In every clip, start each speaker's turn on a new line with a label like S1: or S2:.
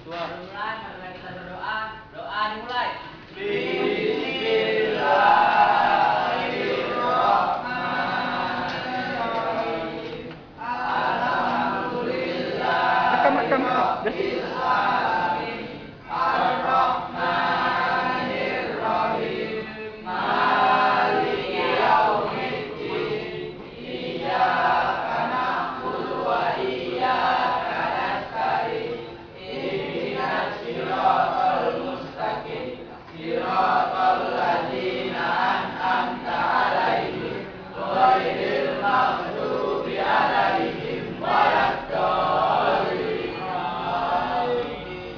S1: Mulai, marilah kita berdoa. Doa dimulai.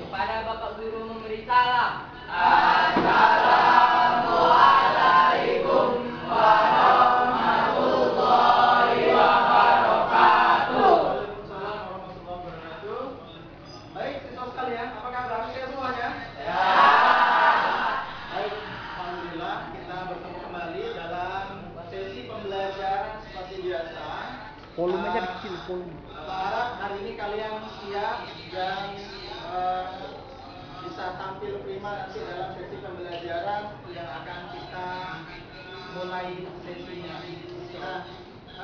S1: Kepada Bapak Guru memberi salam.
S2: Waalaikumsalam warahmatullahi wabarakatuh. Baik, siswa sekalian, apa kabar? Sehat semuanya? Baik, alhamdulillah kita bertemu kembali dalam sesi pembelajaran seperti biasa.
S3: Volumenya kecil, volume.
S2: Bapak harap hari ini kalian siap dan bisa tampil prima nanti dalam sesi pembelajaran yang akan kita mulai sesinya. Nah,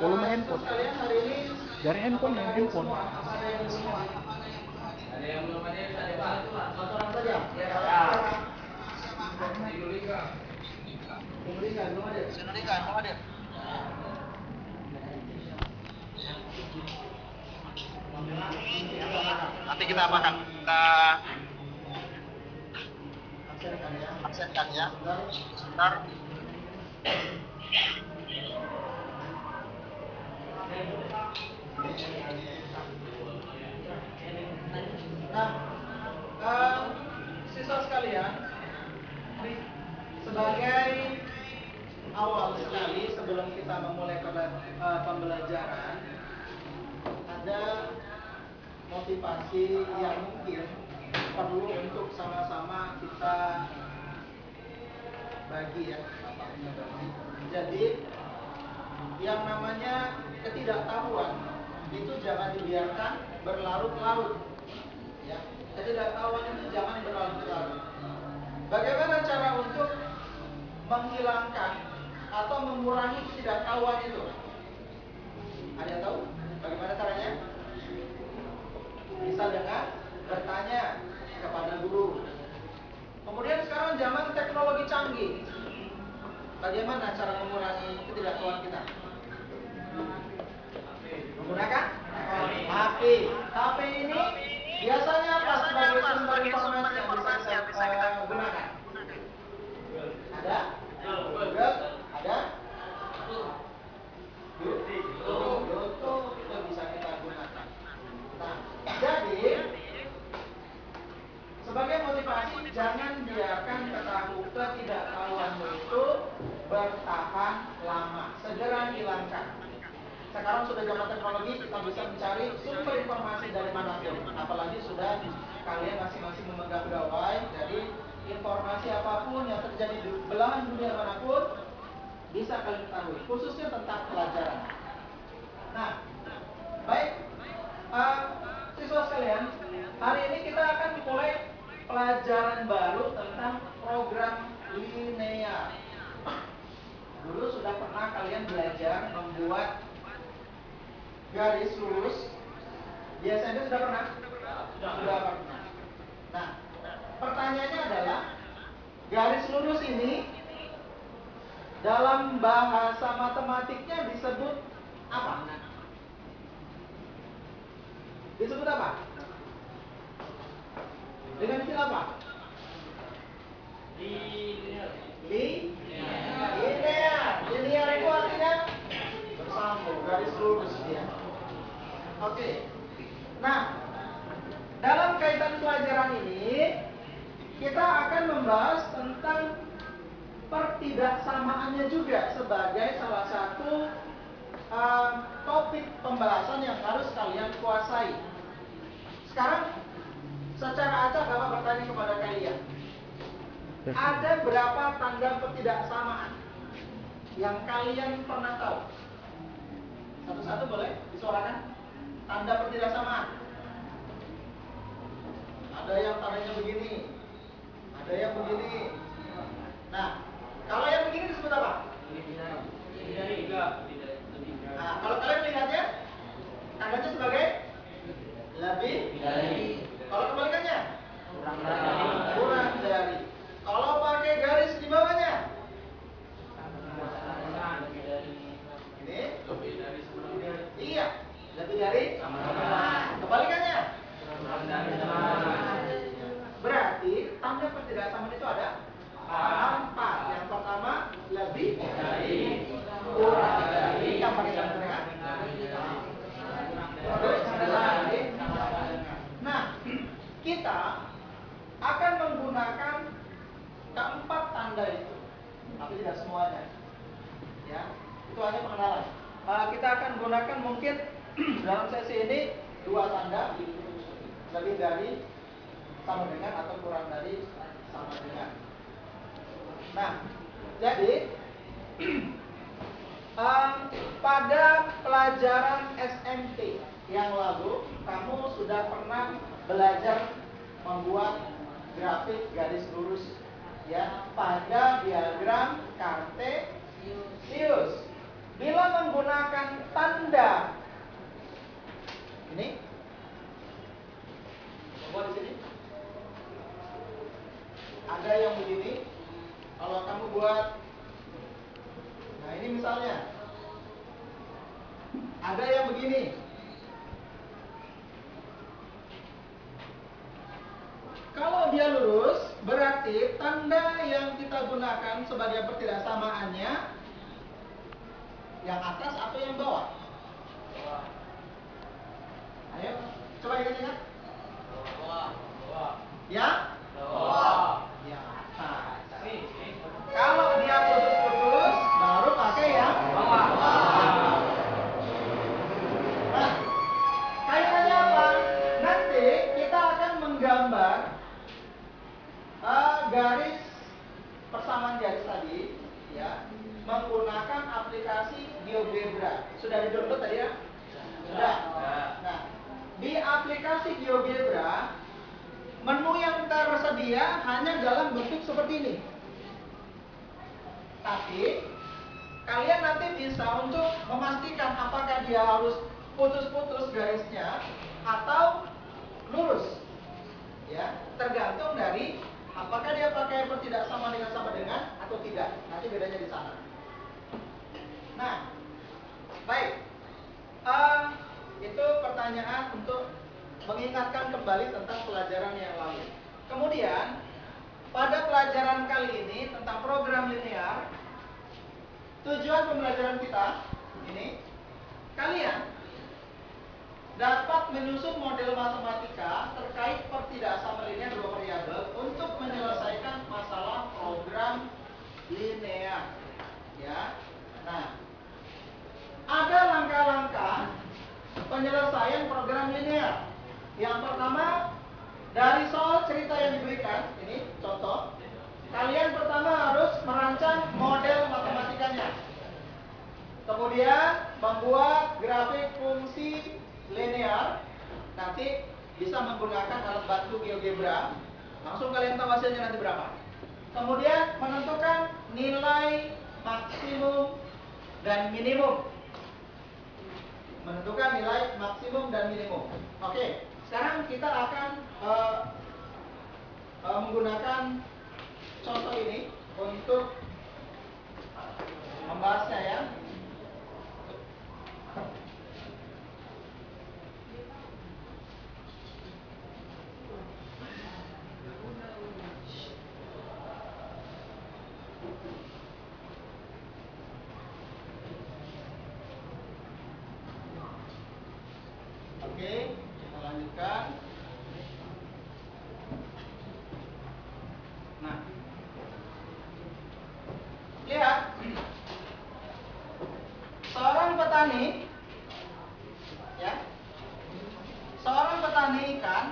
S3: Volume
S2: siswa
S3: handphone.
S2: sekalian hari ini
S3: Dari handphone ya, handphone.
S2: apa ada yang belum hadir?
S1: Ada yang belum hadir, bisa dibantu, Pak.
S2: Satu orang saja?
S1: Ya.
S2: Pemerintah belum ada.
S4: Nanti kita apakan? Kita absenkan ya. Sebentar.
S2: Nah, siswa sekalian, sebagai awal sekali sebelum kita memulai pembelajaran, ada motivasi yang mungkin perlu untuk sama-sama kita bagi ya. Jadi yang namanya ketidaktahuan itu jangan dibiarkan berlarut-larut. Ya, ketidaktahuan itu jangan berlarut-larut. Bagaimana cara untuk menghilangkan atau mengurangi ketidaktahuan itu? Ada yang tahu? Bagaimana caranya? Bisa dengan bertanya kepada guru. Kemudian sekarang zaman teknologi canggih. Bagaimana cara mengurangi ketidaktahuan kita? Menggunakan HP. HP ini biasanya apa sebagai sumber informasi yang bisa kita gunakan? Ada? Google? Ada? YouTube itu bisa kita gunakan. Nah, jadi sebagai motivasi jangan biarkan ketidaktahuanmu itu bertahan lama. Segera hilangkan. Sekarang sudah zaman teknologi, kita bisa mencari sumber informasi dari manapun. Apalagi sudah kalian masing-masing memegang gawai, jadi informasi apapun yang terjadi di belahan dunia manapun bisa kalian ketahui, khususnya tentang pelajaran. Nah, baik, siswa sekalian, hari ini kita akan mulai pelajaran baru tentang program linear. Dulu sudah pernah kalian belajar membuat garis lurus. Di SMP sudah pernah? Sudah pernah. Nah, pertanyaannya adalah garis lurus ini dalam bahasa matematiknya disebut apa? Disebut apa? Dengan istilah apa? Linear. Linear itu artinya bersambung, garis lurus dia. Oke. Nah, dalam kaitan pelajaran ini kita akan membahas tentang pertidaksamaannya juga sebagai salah satu topik pembahasan yang harus kalian kuasai. Sekarang secara acak Bapak bertanya kepada kalian, ada berapa tanda pertidaksamaan yang kalian pernah tahu? Satu-satu boleh disuarakan tanda pertidaksamaan. Ada yang tandanya begini, ada yang begini. Nah, kalau yang begini disebut apa? Nah, kalau kalian melihatnya, tandanya sebagai lebih dari. Kalau kebalikannya, kurang dari. Kalau pakai garis di bawahnya, ini iya, lebih dari. Kebalikannya, berarti tanda ketidaksamaan itu ada 4. Yang pertama lebih dari, kurang dari. Yang pakai tanda dengan terus dari. Nah, kita akan menggunakan keempat tanda itu, tapi tidak semuanya. Ya, itu hanya pengenalan. Kita akan gunakan mungkin dalam sesi ini 2 tanda, lebih dari, sama dengan, atau kurang dari, sama dengan. Nah, jadi pada pelajaran SMP yang lalu kamu sudah pernah belajar membuat grafik garis lurus ya pada diagram kartesius. Bila menggunakan tanda ini, coba di sini ada yang begini. Kalau kamu buat, nah ini misalnya ada yang begini. Kalau dia lurus, berarti tanda yang kita gunakan sebagai pertidaksamaannya yang atas atau yang bawah? Ayo, coba ingat-ingat. Ya? Yang atas. Kalau dia putus-putus, baru pakai yang bawah. Nah, kaitannya apa? Nanti kita akan menggambar garis persamaan garis tadi, ya, menggunakan aplikasi GeoGebra. Sudah di-download tadi ya? Sudah. Nah, di aplikasi GeoGebra, menu yang tersedia hanya dalam bentuk seperti ini. Tapi kalian nanti bisa untuk memastikan apakah dia harus putus-putus garisnya atau lurus. Ya, tergantung dari apakah dia pakai pertidaksama dengan sama dengan atau tidak. Nanti bedanya di sana. Nah, baik. Itu pertanyaan untuk mengingatkan kembali tentang pelajaran yang lalu. Kemudian pada pelajaran kali ini tentang program linear, tujuan pembelajaran kita ini, kalian dapat menyusun model matematika terkait pertidaksamaan linear 2 variabel untuk menyelesaikan masalah program linear. Ya. Nah, ada langkah-langkah penyelesaian program linear. Yang pertama, dari soal cerita yang diberikan, ini contoh, kalian pertama harus merancang model matematikanya. Kemudian membuat grafik fungsi linear, nanti bisa menggunakan alat bantu GeoGebra. Langsung kalian tahu hasilnya nanti berapa. Kemudian menentukan nilai maksimum dan minimum. Menentukan nilai maksimum dan minimum. Oke, sekarang kita akan menggunakan contoh ini untuk membahasnya ya. Oke, kita lanjutkan. Nah, lihat, seorang petani, ya, seorang petani ikan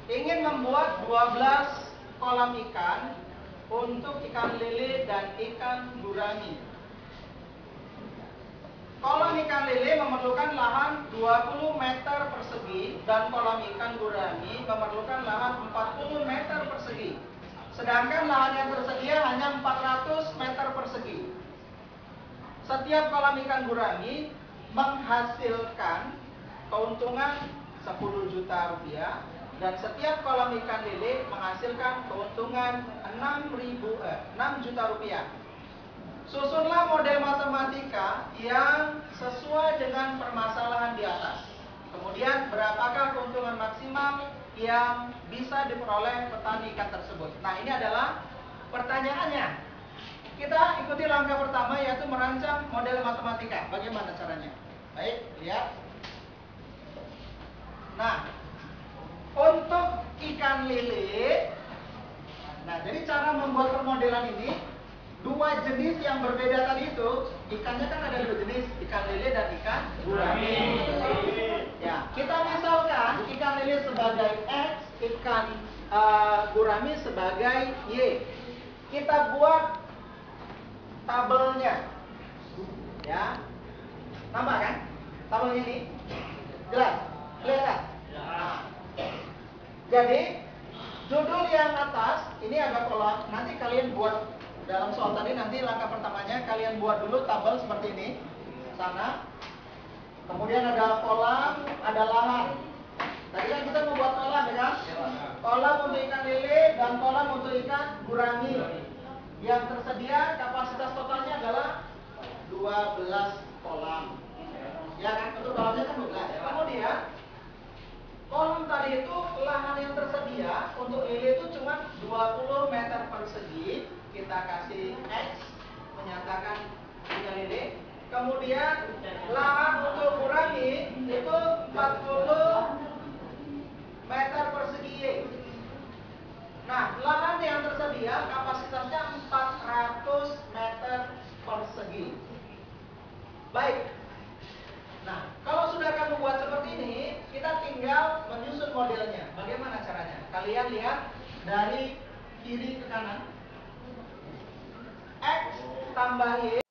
S2: ingin membuat 12 kolam ikan untuk ikan lele dan ikan gurami. Kolam ikan lele memerlukan lahan 20 meter persegi dan kolam ikan gurami memerlukan lahan 40 meter persegi. Sedangkan lahan yang tersedia hanya 400 meter persegi. Setiap kolam ikan gurami menghasilkan keuntungan 10 juta rupiah dan setiap kolam ikan lele menghasilkan keuntungan 6 juta rupiah. Susunlah model matematika yang sesuai dengan permasalahan di atas. Kemudian berapakah keuntungan maksimal yang bisa diperoleh petani ikan tersebut? Nah, ini adalah pertanyaannya. Kita ikuti langkah pertama yaitu merancang model matematika. Bagaimana caranya? Baik, lihat. Nah, untuk ikan lele, nah jadi cara membuat permodelan ini, dua jenis yang berbeda tadi itu, ikannya kan ada dua jenis, ikan lele dan ikan gurami. Ya, kita misalkan ikan lele sebagai X, ikan gurami sebagai Y. Kita buat tabelnya, ya, tambah kan? Tabelnya ini, jelas, kelihatan. Nah, jadi judul yang atas ini ada kolom. Nanti kalian buat dalam soal tadi, nanti langkah pertamanya kalian buat dulu tabel seperti ini sana. Kemudian ada kolam, ada lahan. Tadi kan kita membuat kolam ya kan? Kolam untuk ikan lele dan kolam untuk ikan gurami. Yang tersedia kapasitas totalnya adalah 12 kolam. Ya kan? Untuk kolamnya kan 12. Kemudian kolam tadi itu lahan yang tersedia untuk lele itu cuma 20 meter persegi. Kita kasih X menyatakan ikan lele. Kemudian lahan untuk gurami itu 40 meter persegi. Nah, lahan yang tersedia kapasitasnya 400 meter persegi. Baik. Nah, kalau sudah kamu buat seperti ini, kita tinggal menyusun modelnya. Bagaimana caranya? Kalian lihat dari kiri ke kanan. X tambah Y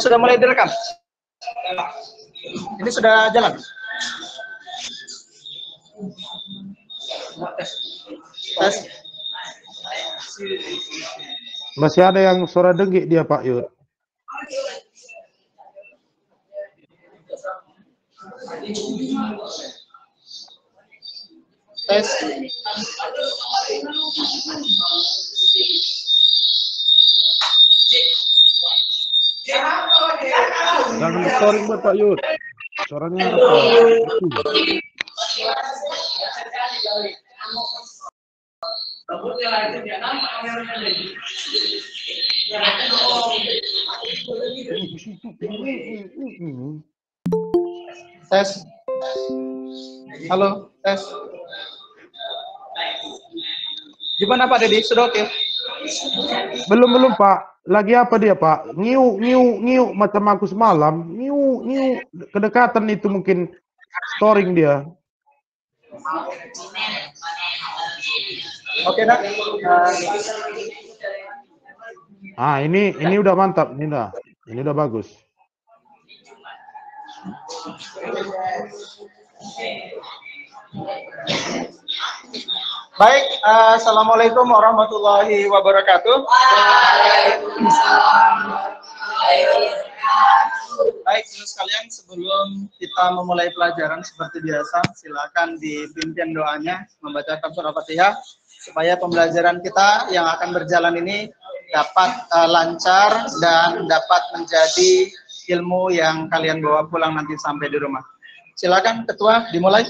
S2: Sudah mulai direkam? Ini sudah jalan? Tes.
S5: Masih ada yang suara dengki dia Pak Yud.
S2: Tes.
S5: Jangan restoring buat Pak Yud. Suaranya apa?
S2: Tes. Halo, tes. Gimana Pak Dedi? Sudah oke?
S5: Belum Pak. Lagi apa dia Pak? Ngiu macam aku semalam. Ngiu kedekatan itu mungkin storing dia.
S2: Oke nak.
S5: Ini udah mantap, ini udah bagus.
S2: Baik, assalamualaikum warahmatullahi wabarakatuh. Baik, saudara sekalian, sebelum kita memulai pelajaran seperti biasa, silakan dipimpin doanya membaca surah Al-Fatihah supaya pembelajaran kita yang akan berjalan ini dapat lancar dan dapat menjadi ilmu yang kalian bawa pulang nanti sampai di rumah. Silakan Ketua dimulai.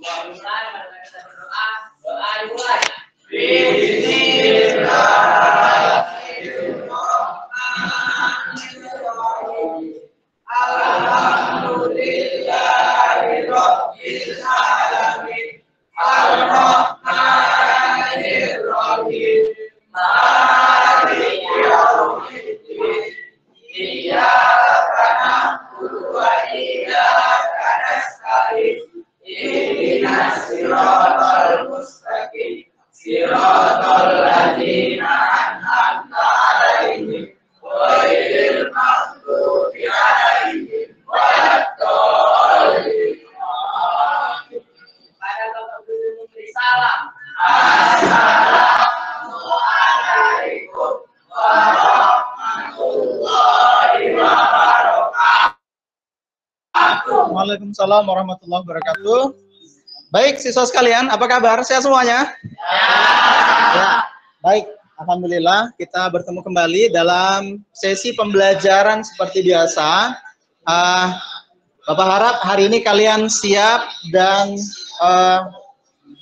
S1: Doa dimulai.
S2: Waalaikumsalam warahmatullahi wabarakatuh. Baik, siswa sekalian, apa kabar? Sehat semuanya? Ya. Baik, alhamdulillah kita bertemu kembali dalam sesi pembelajaran seperti biasa. Bapak harap hari ini kalian siap dan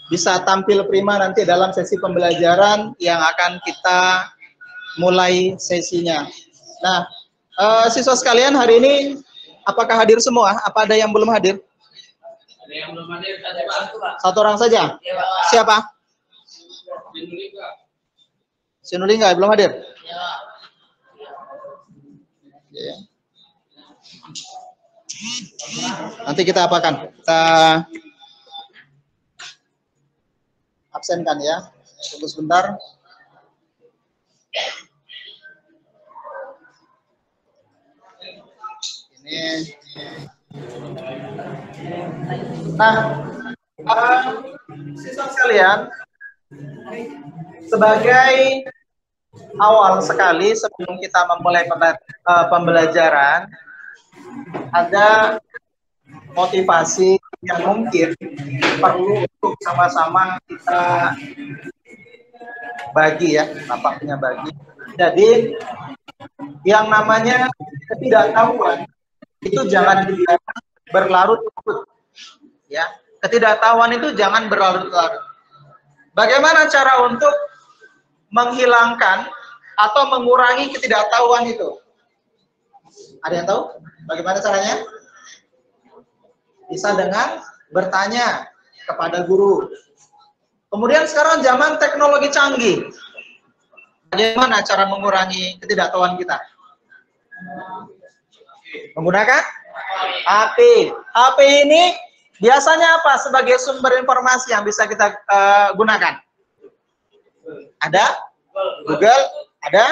S2: bisa tampil prima nanti dalam sesi pembelajaran yang akan kita mulai sesinya. Nah, siswa sekalian hari ini apakah hadir semua? Apa ada yang belum hadir?
S1: Ada yang belum hadir, satu bantu Pak.
S2: Satu orang saja?
S1: Iya, Pak.
S2: Siapa? Sinulingga belum hadir?
S1: Ya.
S2: Ya. Nanti kita apakan? Kita absenkan ya. Tunggu sebentar. Ini. Nah, siswa sekalian, sebagai awal sekali sebelum kita memulai pembelajaran, ada motivasi yang mungkin perlu untuk sama-sama kita bagi ya, nampaknya bagi. Jadi yang namanya ketidaktahuan itu jangan dibiarkan berlarut-larut, ya. Ketidaktahuan itu jangan berlarut-larut. Bagaimana cara untuk menghilangkan atau mengurangi ketidaktahuan itu? Ada yang tahu? Bagaimana caranya? Bisa dengan bertanya kepada guru. Kemudian sekarang zaman teknologi canggih. Bagaimana cara mengurangi ketidaktahuan kita? Menggunakan HP. HP ini biasanya apa sebagai sumber informasi yang bisa kita gunakan? Ada? Google? Ada?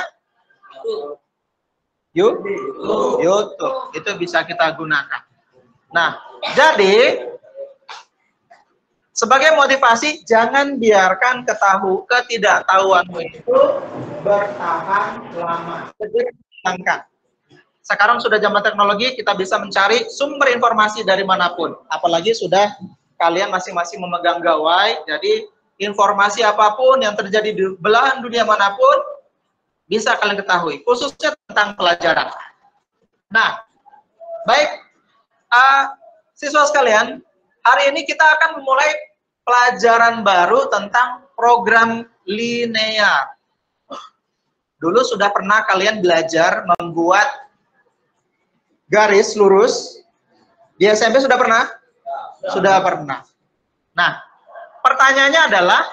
S2: YouTube. Itu bisa kita gunakan. Nah, jadi sebagai motivasi, jangan biarkan ketidaktahuanmu itu bertahan lama. Segera hilangkan. Sekarang sudah zaman teknologi, kita bisa mencari sumber informasi dari manapun. Apalagi sudah kalian masing-masing memegang gawai, jadi informasi apapun yang terjadi di belahan dunia manapun, bisa kalian ketahui, khususnya tentang pelajaran. Nah, baik, siswa sekalian, hari ini kita akan memulai pelajaran baru tentang program linear. Dulu sudah pernah kalian belajar membuat garis lurus? Di SMP sudah pernah? Sudah pernah. Nah, pertanyaannya adalah,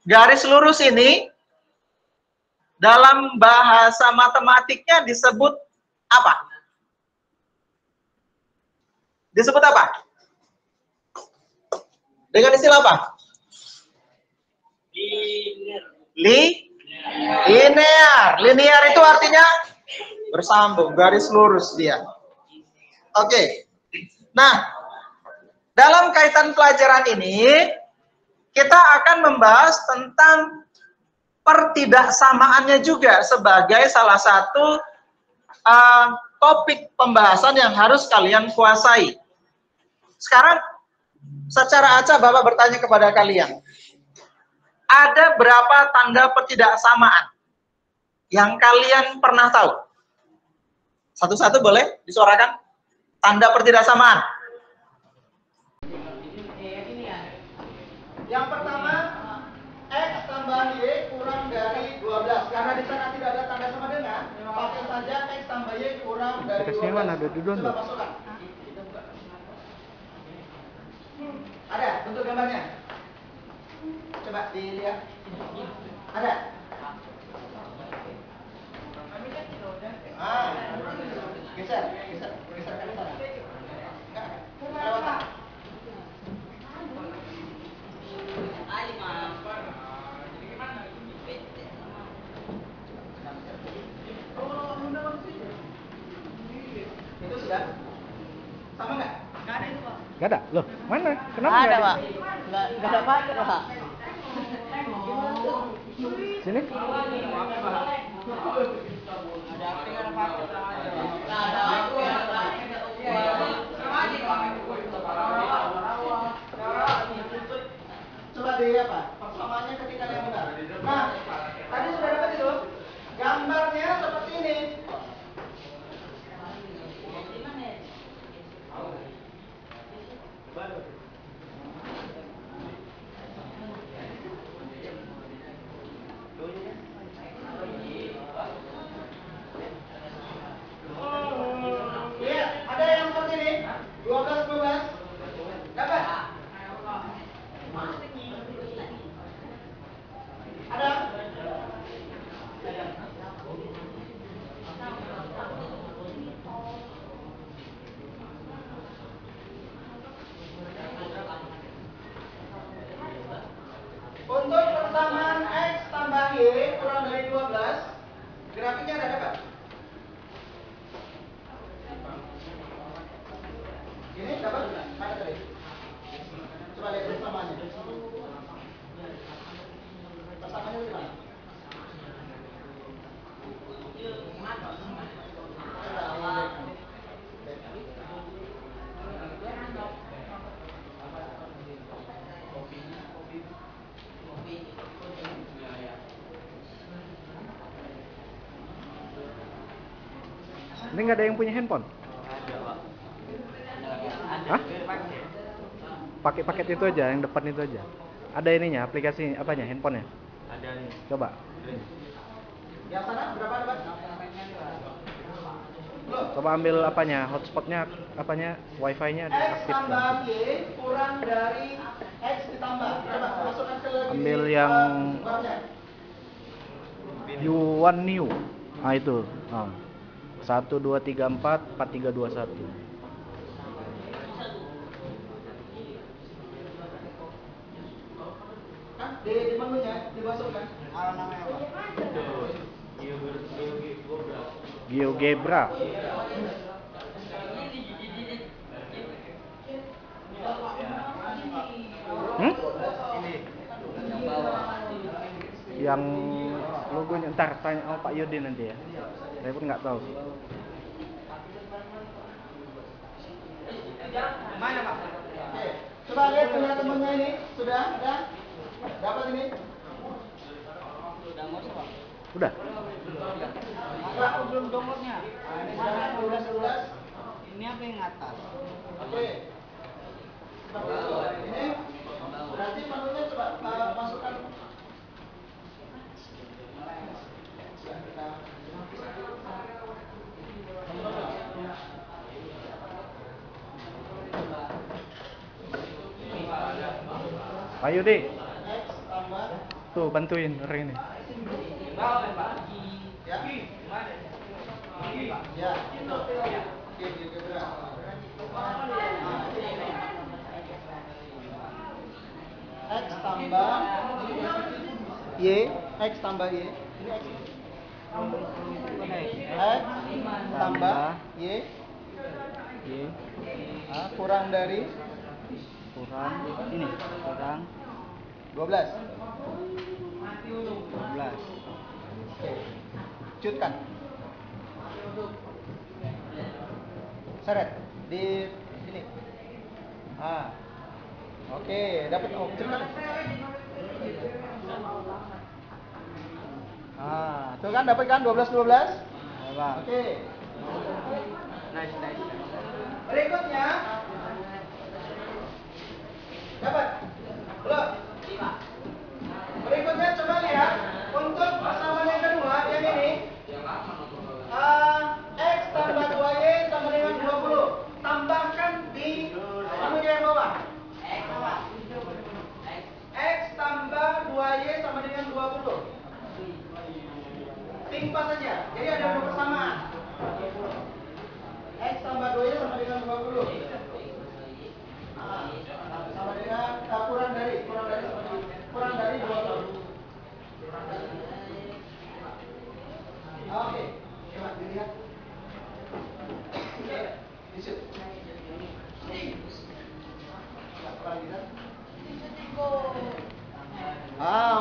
S2: garis lurus ini dalam bahasa matematiknya disebut apa? Disebut apa? Dengan istilah apa? Linear. Linear itu artinya bersambung, garis lurus dia. Oke. Nah, dalam kaitan pelajaran ini, kita akan membahas tentang pertidaksamaannya juga sebagai salah satu topik pembahasan yang harus kalian kuasai. Sekarang, secara acak Bapak bertanya kepada kalian, ada berapa tanda pertidaksamaan yang kalian pernah tahu? Satu-satu boleh disuarakan? Tanda pertidaksamaan. Yang pertama, X tambah Y kurang dari 12. Karena di sana tidak ada tanda sama dengan, pakai saja X tambah Y kurang dari 12.
S3: Aplikasinya mana? Ada di download?
S2: Coba masukkan. Ada bentuk gambarnya? Coba dilihat. Ada? Geser ke sana. Enggak. Kelewatan. Itu sudah? Sama nggak? Nggak ada itu, Pak.
S3: Gak ada? Loh, mana? Kenapa
S6: Ada,
S3: nggak
S6: Pak. Nggak ada pakai, Pak.
S3: Sini?
S2: Coba deh apa? Persamaannya ketika yang benar. Nah, tadi sudah dapat itu. Gambarnya seperti ini. Iya, ada yang seperti ini. 12. Dapat? Ada? Untuk persamaan X tambah Y kurang dari 12, grafiknya ada dapat? Ini dapat? Mana tadi? Coba lihat persamaannya. Persamaannya di mana?
S3: Ini nggak ada yang punya handphone? Hah? Pakai paket itu aja, yang depan itu aja. Ada ininya, aplikasi apanya, handphonenya?
S4: Ada nih.
S3: Coba.
S2: Yang sana berapa dapat?
S3: Coba ambil apanya, hotspotnya, apanya, wifi-nya
S2: X
S3: diaktifkan.
S2: tambah Y kurang dari X ditambah. Coba masukkan ke
S3: Ambil yang
S2: gambarnya.
S3: U1 new. Ah itu. 1 2 3 4 4 3 2 1.
S2: Hah? Di menunya dimasukkan. Namanya apa?
S3: GeoGebra. Hmm? Yang logonya ntar tanya sama Pak Yudi nanti ya. Saya pun nggak tahu.
S2: Mana Pak? Oke. Coba lihat punya temennya ini. Sudah? Ada? Dapat ini?
S3: Udah.
S2: Enggak, belum downloadnya. Ini mana? 12.
S6: Ini apa yang atas?
S2: Oke. Ini berarti menunya coba masukkan.
S3: Pak Yudi,
S2: X tambah
S3: tuh bantuin orang ini.
S2: ya. Ya, itu. Oke, gitu X tambah Y, X tambah Y. Ini X. X tambah Y. Kurang dari
S6: Ini kurang
S2: 12.
S6: 12.
S2: Oke. Cutkan. Seret di sini. Oke, dapat cutkan. Tuh kan dapat kan 12. Oke.
S6: Nice.
S2: Berikutnya dapat belum? Berikutnya coba lihat untuk persamaan yang kedua yang ini X tambah 2Y sama dengan 20. Tambahkan di menunya yang bawah. X tambah 2Y sama dengan 20. Timpa saja. Jadi ada dua persamaan. X tambah 2Y sama dengan 20. Sama dengan kurang dari 20. Oke, coba dilihat. Disut.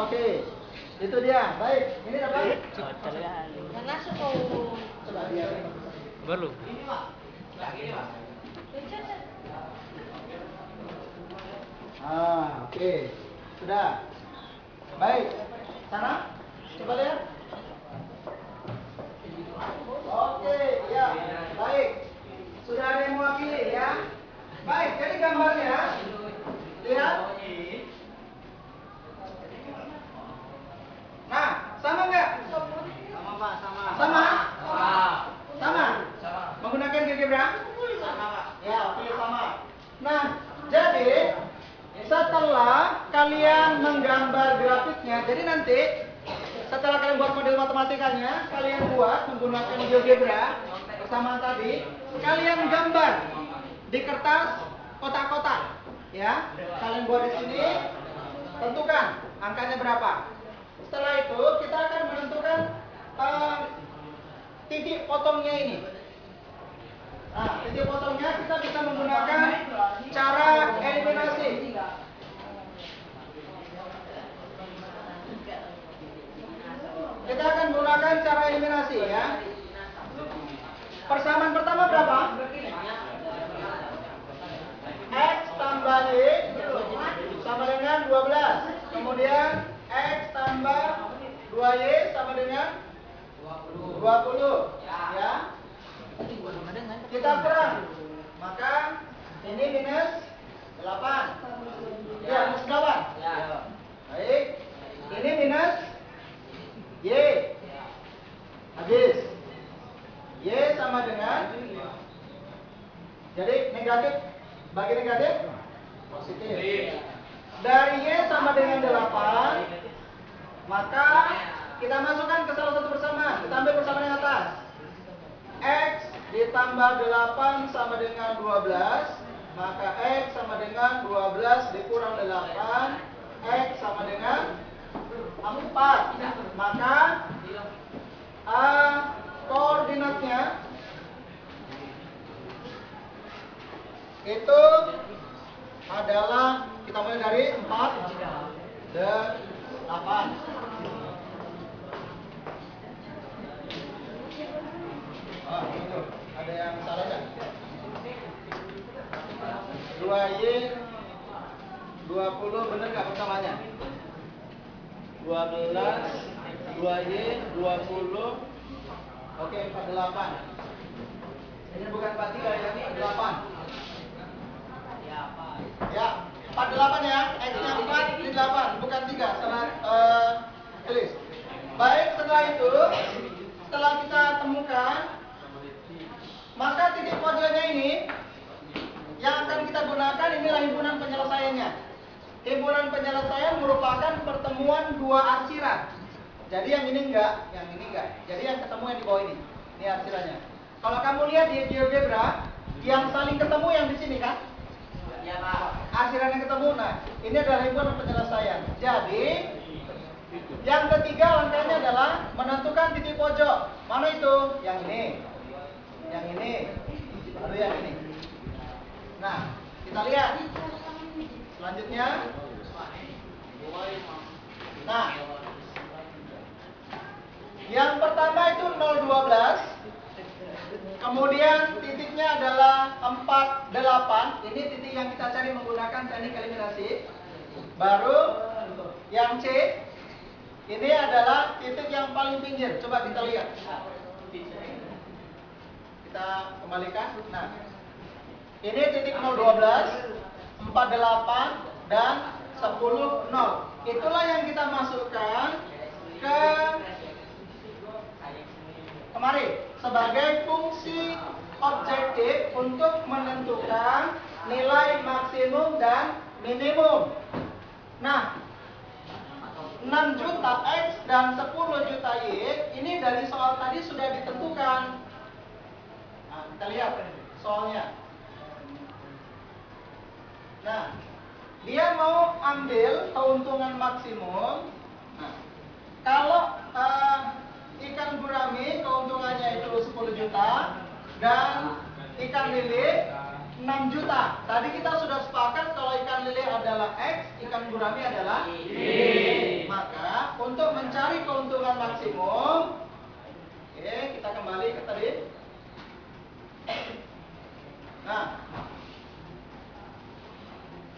S2: Oke. Itu dia. Baik. Ini apa? Coba lihat.
S6: Baru.
S2: Oke. Sudah. Baik. Sana? Coba lihat. Oke, ya. Baik. Sudah ada yang mewakili ya. Baik, jadi gambarnya lihat. Nah, sama enggak?
S6: Sama Pak, sama.
S2: Sama? Sama. Menggunakan GeoGebra? Sama, Pak. Ya, oke, sama. Nah, jadi setelah kalian menggambar grafiknya, jadi nanti setelah kalian buat model matematikanya, kalian buat menggunakan GeoGebra persamaan tadi, kalian gambar di kertas kotak-kotak, ya. Kalian buat di sini, tentukan angkanya berapa. Setelah itu kita akan menentukan titik potongnya ini. Nah, titik potongnya kita bisa menggunakan cara eliminasi. Kita akan menggunakan cara eliminasi ya. Persamaan pertama berapa? X tambah Y sama dengan 12. Kemudian X tambah 2Y sama dengan 20. Ya. Kita kurang. Maka ini minus 8. Ya, minus 8. Baik. Ini minus Y. Habis. Y sama dengan, jadi negatif bagi negatif positif. Dari Y sama dengan 8, maka kita masukkan ke salah satu persamaan. Kita ambil persamaan yang atas. X ditambah 8 sama dengan 12, maka X sama dengan 12 dikurang 8 X sama dengan 4. Maka koordinatnya itu adalah, kita mulai dari 4 dan 8. Itu ada yang salah kan? 2Y 20 bener nggak pertamanya? 12 2Y 20. Oke, 48. Ini bukan 43 ya, ini 8. Ya, 48 ya. X-nya 4, ini 8, bukan 3. Salah tulis. Baik, setelah itu, setelah kita temukan, maka titik pojoknya ini yang akan kita gunakan, inilah himpunan penyelesaiannya. Himpunan penyelesaian merupakan pertemuan dua arsiran. Jadi yang ini enggak, yang ini enggak. Jadi yang ketemu yang di bawah ini. Ini arsirannya. Kalau kamu lihat di GeoGebra, yang saling ketemu yang di sini kan?
S1: Ya, Pak.
S2: Arsiran yang ketemu. Nah, ini adalah himpunan penyelesaian. Jadi yang ketiga langkahnya adalah menentukan titik pojok. Mana itu? Yang ini. Yang ini. Baru yang ini. Nah, kita lihat. Selanjutnya. Nah, yang pertama itu 012. Kemudian titiknya adalah 48. Ini titik yang kita cari menggunakan teknik eliminasi. Baru yang C. Ini adalah titik yang paling pinggir. Coba kita lihat. Kita kembalikan. Nah, ini titik 012, 48 dan 10, 0. Itulah yang kita masukkan ke kemari sebagai fungsi objektif untuk menentukan nilai maksimum dan minimum. Nah, 6 juta X dan 10 juta Y ini dari soal tadi sudah ditentukan. Nah, kita lihat soalnya. Nah, dia mau ambil keuntungan maksimum. Nah, kalau ikan gurami keuntungannya itu 10 juta dan ikan lele 6 juta. Tadi kita sudah sepakat kalau ikan lele adalah X, ikan gurami adalah Y. Maka untuk mencari keuntungan maksimum, oke, kita kembali ke tadi. Nah,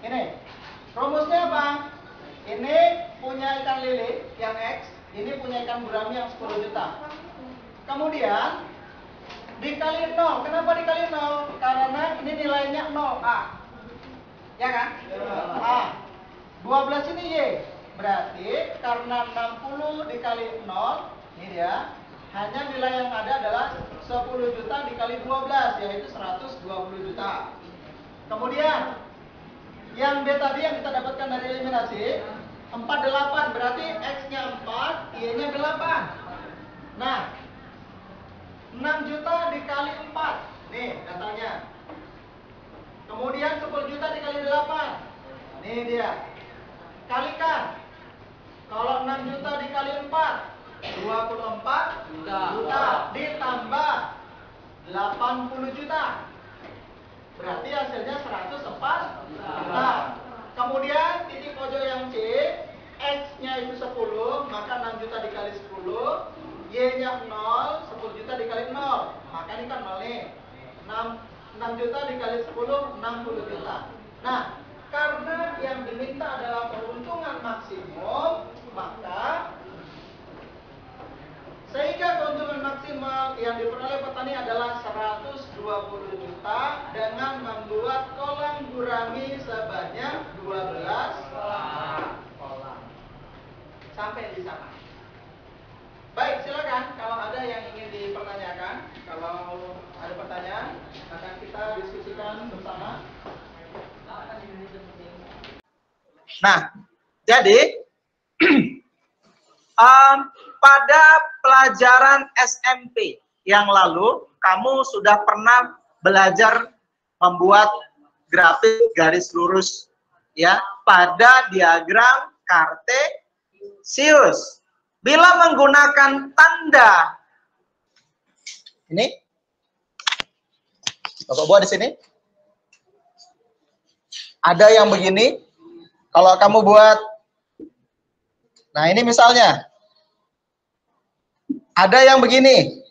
S2: ini rumusnya apa? Ini punya ikan lele yang X, ini punya ikan gurami yang 10 juta. Kemudian dikali 0. Kenapa dikali 0? Karena ini nilainya 0A. Ya kan? A. 12 ini Y. Berarti karena 60 dikali 0, ini dia, hanya nilai yang ada adalah 10 juta dikali 12, yaitu 120 juta. Kemudian yang B tadi yang kita dapatkan dari eliminasi 48, berarti X-nya 4, Y-nya 8. Nah, 6 juta dikali 4. Nih datanya. Kemudian 10 juta dikali 8. Nih dia. Kalikan. Kalau 6 juta dikali 4, 24 juta ditambah 80 juta. Berarti hasilnya 104 juta. Kemudian titik pojok yang C, X-nya itu 10, maka 6 juta dikali 10, Y-nya 0, 10 juta dikali 0. Maka ini kan 0 nih. 6 juta dikali 10, 60 juta. Nah, karena yang diminta adalah keuntungan maksimum, maka sehingga keuntungan maksimal yang diperoleh petani adalah 120 juta dengan membuat kolam gurami sebanyak 12 kolam. Sampai di sana. Baik, silakan kalau ada yang ingin dipertanyakan. Kalau ada pertanyaan, akan kita diskusikan bersama. Nah, jadi pada pelajaran SMP yang lalu, kamu sudah pernah belajar membuat grafik garis lurus ya pada diagram kartesius. Bila menggunakan tanda ini, Bapak buat di sini. Ada yang begini. Kalau kamu buat, nah ini misalnya, ada yang begini.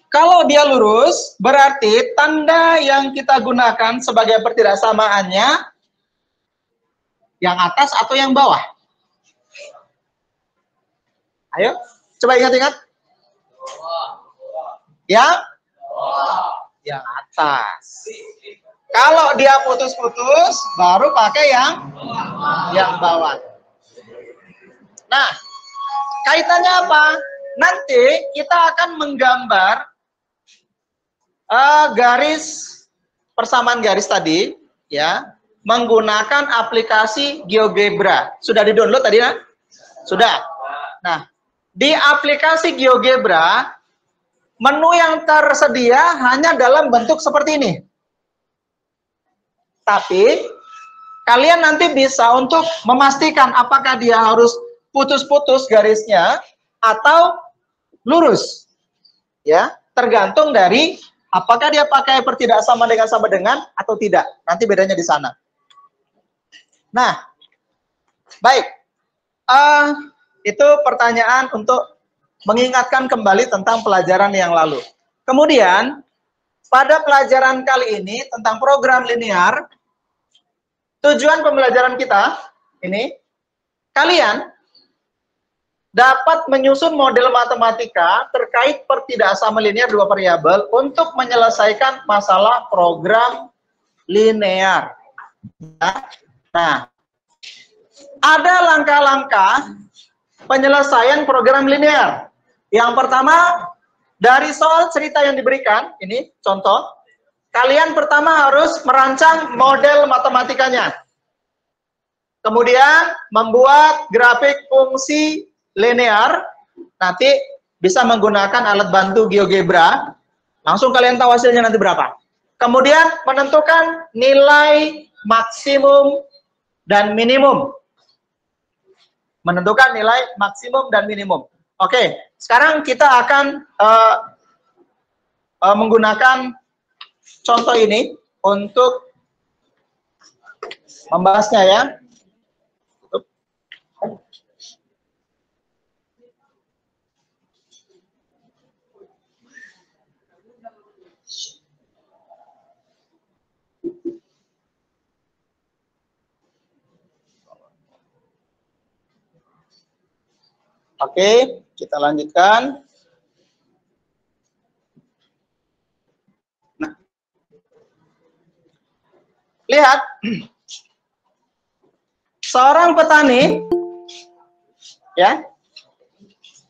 S2: Kalau dia lurus, berarti tanda yang kita gunakan sebagai pertidaksamaannya yang atas atau yang bawah? Ayo, coba ingat-ingat. Yang atas. Kalau dia putus-putus, baru pakai yang bawah. Nah, kaitannya apa? Nanti kita akan menggambar garis persamaan garis tadi, ya, menggunakan aplikasi GeoGebra. Sudah di-download tadi, kan? Sudah. Nah, di aplikasi GeoGebra, menu yang tersedia hanya dalam bentuk seperti ini. Tapi, kalian nanti bisa untuk memastikan apakah dia harus putus-putus garisnya atau lurus. Ya, tergantung dari apakah dia pakai pertidaksama dengan atau tidak. Nanti bedanya di sana. Nah, baik. Itu pertanyaan untuk mengingatkan kembali tentang pelajaran yang lalu. Kemudian, pada pelajaran kali ini tentang program linear, tujuan pembelajaran kita ini, kalian dapat menyusun model matematika terkait pertidaksama linear dua variabel untuk menyelesaikan masalah program linear. Nah, ada langkah-langkah penyelesaian program linear. Yang pertama, dari soal cerita yang diberikan, ini contoh, kalian pertama harus merancang model matematikanya. Kemudian membuat grafik fungsi linear, nanti bisa menggunakan alat bantu GeoGebra, langsung kalian tahu hasilnya nanti berapa. Kemudian menentukan nilai maksimum dan minimum. Menentukan nilai maksimum dan minimum. Oke, sekarang kita akan menggunakan contoh ini untuk membahasnya, ya. Oke, kita lanjutkan. Nah, lihat, seorang petani, ya,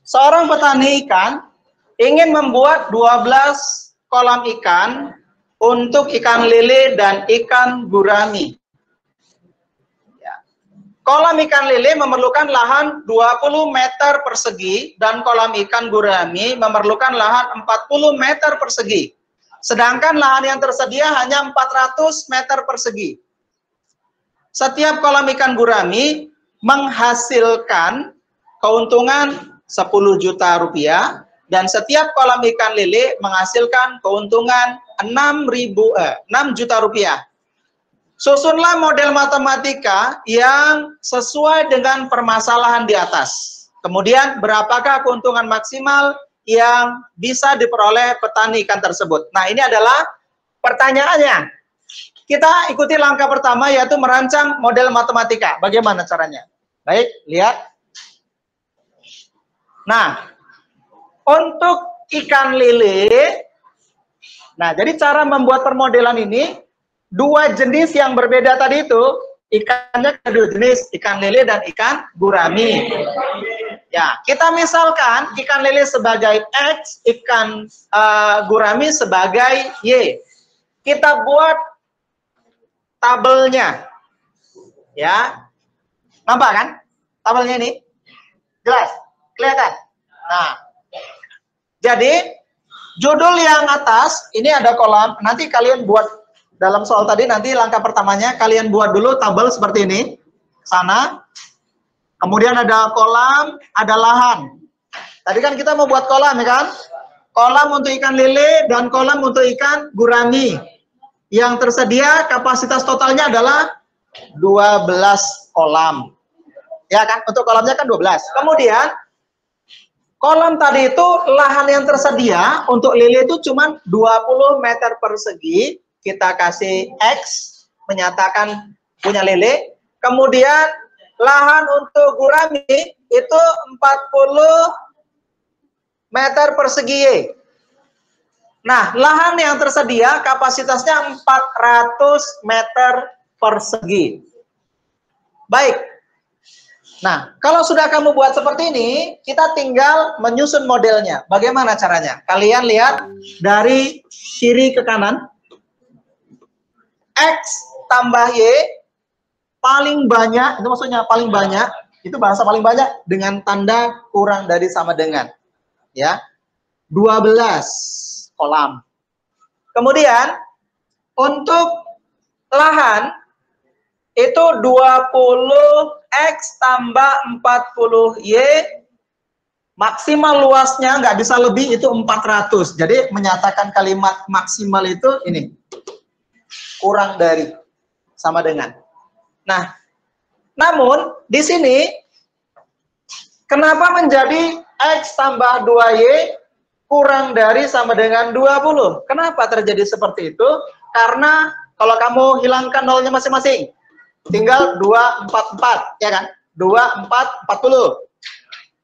S2: seorang petani ikan ingin membuat 12 kolam ikan untuk ikan lele dan ikan gurami. Kolam ikan lele memerlukan lahan 20 meter persegi dan kolam ikan gurami memerlukan lahan 40 meter persegi. Sedangkan lahan yang tersedia hanya 400 meter persegi. Setiap kolam ikan gurami menghasilkan keuntungan 10 juta rupiah dan setiap kolam ikan lele menghasilkan keuntungan 6 juta rupiah. Susunlah model matematika yang sesuai dengan permasalahan di atas. Kemudian, berapakah keuntungan maksimal yang bisa diperoleh petani ikan tersebut? Nah, ini adalah pertanyaannya. Kita ikuti langkah pertama, yaitu merancang model matematika. Bagaimana caranya? Baik, lihat. Nah, untuk ikan lele, nah, jadi cara membuat permodelan ini, dua jenis yang berbeda tadi itu, ikannya ada dua jenis, ikan lele dan ikan gurami. Ya, kita misalkan ikan lele sebagai X, ikan gurami sebagai Y. Kita buat tabelnya. Ya. Nampak kan? Tabelnya ini. Jelas? Kelihatan? Nah. Jadi, judul yang atas, ini ada kolam, nanti kalian buat dalam soal tadi nanti langkah pertamanya kalian buat dulu tabel seperti ini. Sana. Kemudian ada kolam, ada lahan. Tadi kan kita mau buat kolam ya kan? Kolam untuk ikan lele dan kolam untuk ikan gurami. Yang tersedia kapasitas totalnya adalah 12 kolam. Ya kan? Untuk kolamnya kan 12. Kemudian kolam tadi itu lahan yang tersedia untuk lele itu cuma 20 meter persegi. Kita kasih X menyatakan punya lele. Kemudian lahan untuk gurami itu 40 meter persegi Y. Nah, lahan yang tersedia kapasitasnya 400 meter persegi. Baik. Nah, kalau sudah kamu buat seperti ini, kita tinggal menyusun modelnya. Bagaimana caranya? Kalian lihat dari kiri ke kanan. X tambah Y paling banyak, itu maksudnya paling banyak, itu bahasa paling banyak dengan tanda kurang dari sama dengan. Ya, 12 kolam. Kemudian untuk lahan itu 20X tambah 40Y, maksimal luasnya nggak bisa lebih, itu 400. Jadi menyatakan kalimat maksimal itu ini, kurang dari sama dengan. Nah, namun di sini kenapa menjadi X tambah 2Y kurang dari sama dengan 20? Kenapa terjadi seperti itu? Karena kalau kamu hilangkan nolnya masing-masing, tinggal 2, 4, 4, ya kan? 2, 4, 40.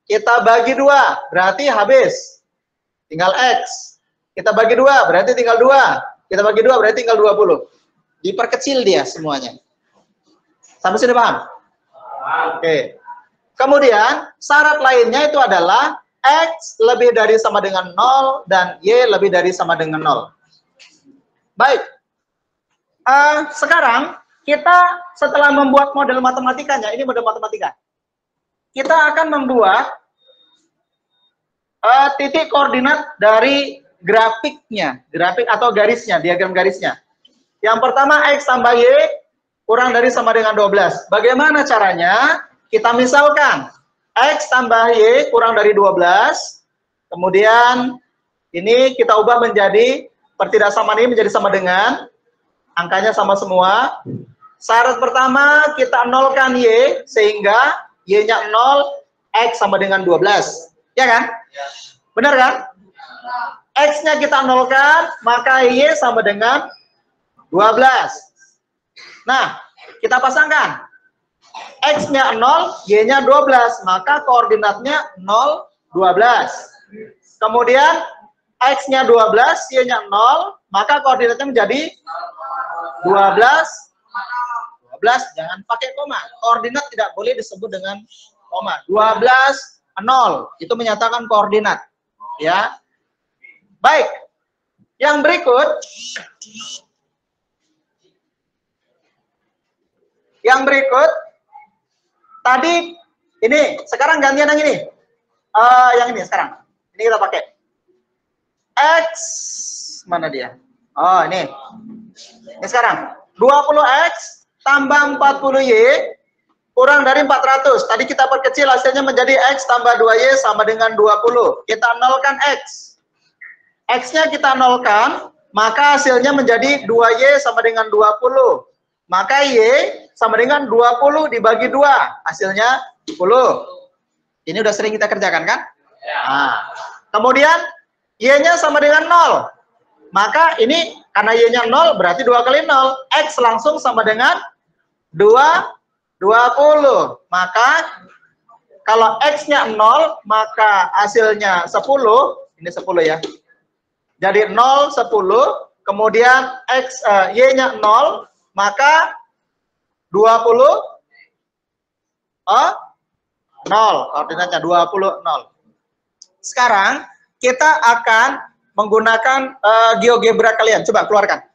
S2: Kita bagi 2, berarti habis. Tinggal X. Kita bagi 2, berarti tinggal 2. Kita bagi 2, berarti tinggal 20. Diperkecil dia semuanya. Sampai sini paham? Oke. Kemudian syarat lainnya itu adalah X lebih dari sama dengan 0 dan Y lebih dari sama dengan 0. Baik. Sekarang kita setelah membuat model matematikanya, ini model matematika. Kita akan membuat titik koordinat dari grafiknya, grafik atau garisnya, diagram garisnya. Yang pertama X tambah Y kurang dari sama dengan 12. Bagaimana caranya? Kita misalkan X tambah Y kurang dari 12. Kemudian ini kita ubah menjadi pertidaksamaan ini menjadi sama dengan, angkanya sama semua. Syarat pertama kita nolkan Y sehingga Y-nya 0, X sama dengan 12. Ya kan? Benar kan? X-nya kita nolkan, maka Y sama dengan 12. Nah, kita pasangkan. X-nya 0, Y-nya 12, maka koordinatnya 0, 12. Kemudian X-nya 12, Y-nya 0, maka koordinatnya menjadi 12. 12, jangan pakai koma. Koordinat tidak boleh disebut dengan koma. 12, 0. Itu menyatakan koordinat. Ya. Baik. Yang berikut. Yang berikut. Tadi ini, sekarang gantian yang ini. Yang ini sekarang. Ini kita pakai. X mana dia? Oh, ini. Ini sekarang. 20X tambah 40Y kurang dari 400. Tadi kita perkecil, hasilnya menjadi X tambah 2Y sama dengan 20. Kita nolkan X. X-nya kita nolkan, maka hasilnya menjadi 2Y sama dengan 20. Maka Y sama dengan 20 dibagi 2. Hasilnya 10. Ini udah sering kita kerjakan kan? Nah, kemudian Y-nya sama dengan 0. Maka ini karena Y-nya 0 berarti 2 kali 0. X langsung sama dengan 20. Maka kalau X-nya 0 maka hasilnya 10. Ini 10 ya. Jadi 0, 10. Kemudian Y-nya 0. Maka 20 0, koordinatnya 20 0. Sekarang kita akan menggunakan GeoGebra kalian. Coba keluarkan.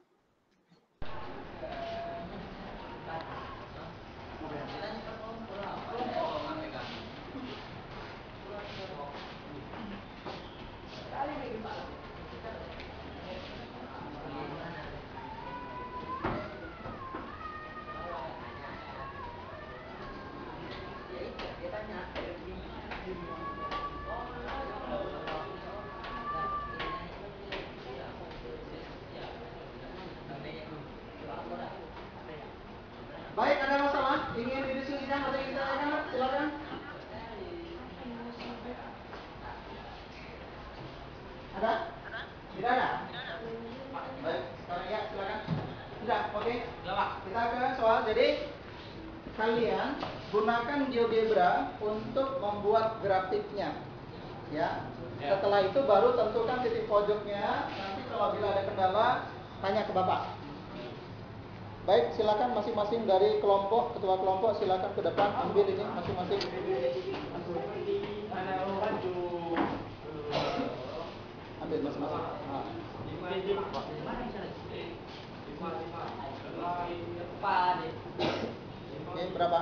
S2: yang ada yang ditanyakan? Silakan. Ada? Tidak ada? Baik, sekarang ya, silakan. Tidak, oke. Kita ke soal. Jadi kalian gunakan GeoGebra untuk membuat grafiknya. Ya. Setelah itu baru tentukan titik pojoknya. Nanti kalau bila ada kendala, tanya ke Bapak. Baik, silakan masing-masing dari kelompok, ketua kelompok silakan ke depan ambil ini masing-masing. Ambil masing-masing. Nah. Oke, berapa?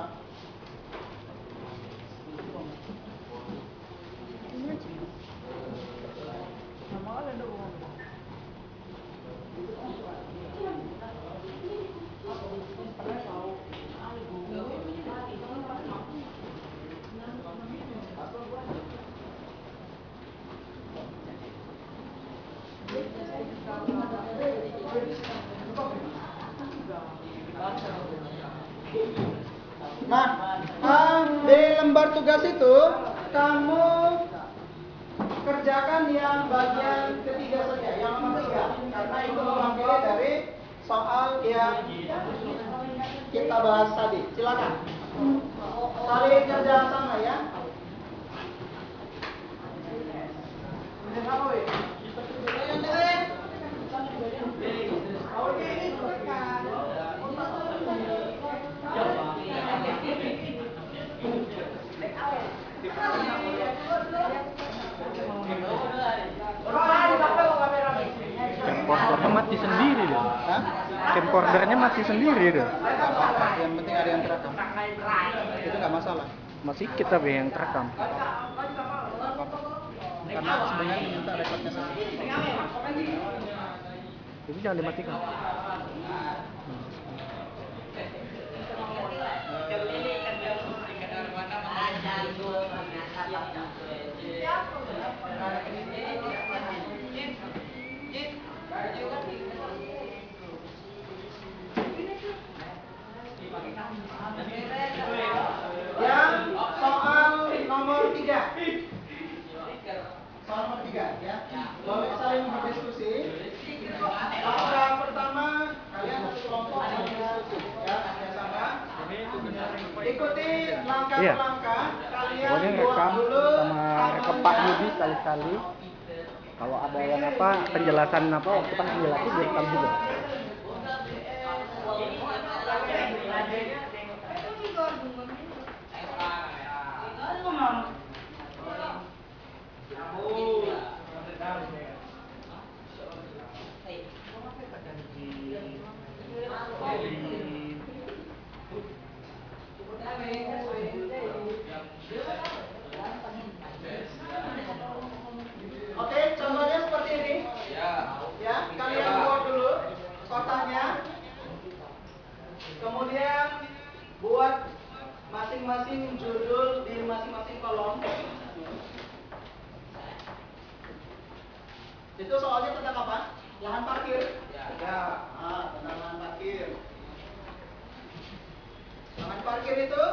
S2: Nah, di lembar tugas itu kamu kerjakan yang bagian ketiga saja, yang nomor 3, karena itu mewakili dari soal yang kita bahas tadi. Silakan. Saling kerja sama ya.
S3: Camcordernya mati sendiri deh.
S2: Hah?
S3: Camcordernya mati sendiri deh.
S2: Yang penting ada yang terekam. Itu nggak masalah.
S3: Masih kita yang terekam.
S2: Karena sebenarnya minta rekodnya saja.
S3: Itu jangan dimatikan.
S2: Yang soal nomor 3. Soal nomor 3 ya. Boleh saling berdiskusi. Langkah pertama, kalian satu kelompok saling diskusi ya, kerjasama. Ikuti langkah
S3: Iya.
S2: per langkah. Kalian
S3: Pokoknya
S2: buat
S3: rekam
S2: dulu
S3: sama ke Pak Yudi sekali-kali. Kalau ada yang apa penjelasan apa waktu pas penjelasan direkam juga.
S2: Oke, contohnya seperti ini. Ya, kalian buat dulu kotaknya. Kemudian buat masing-masing judul di masing-masing kolom. Itu soalnya tentang apa? Lahan parkir. Ya, tentang lahan parkir. Lahan parkir itu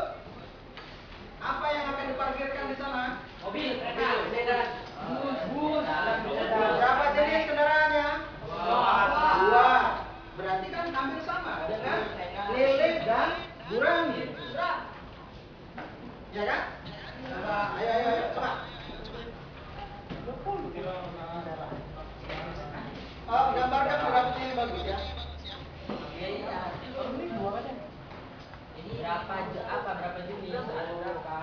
S2: apa yang akan diparkirkan di sana?
S1: Mobil, kereta, bus,
S2: Berapa jenis kendaraannya? 2. Berarti kan hampir sama dengan lele dan gurami. Ya kan? Ayo, coba. Gambarkan grafiknya yang bagus ya.
S1: berapa jenis? Ada berapa?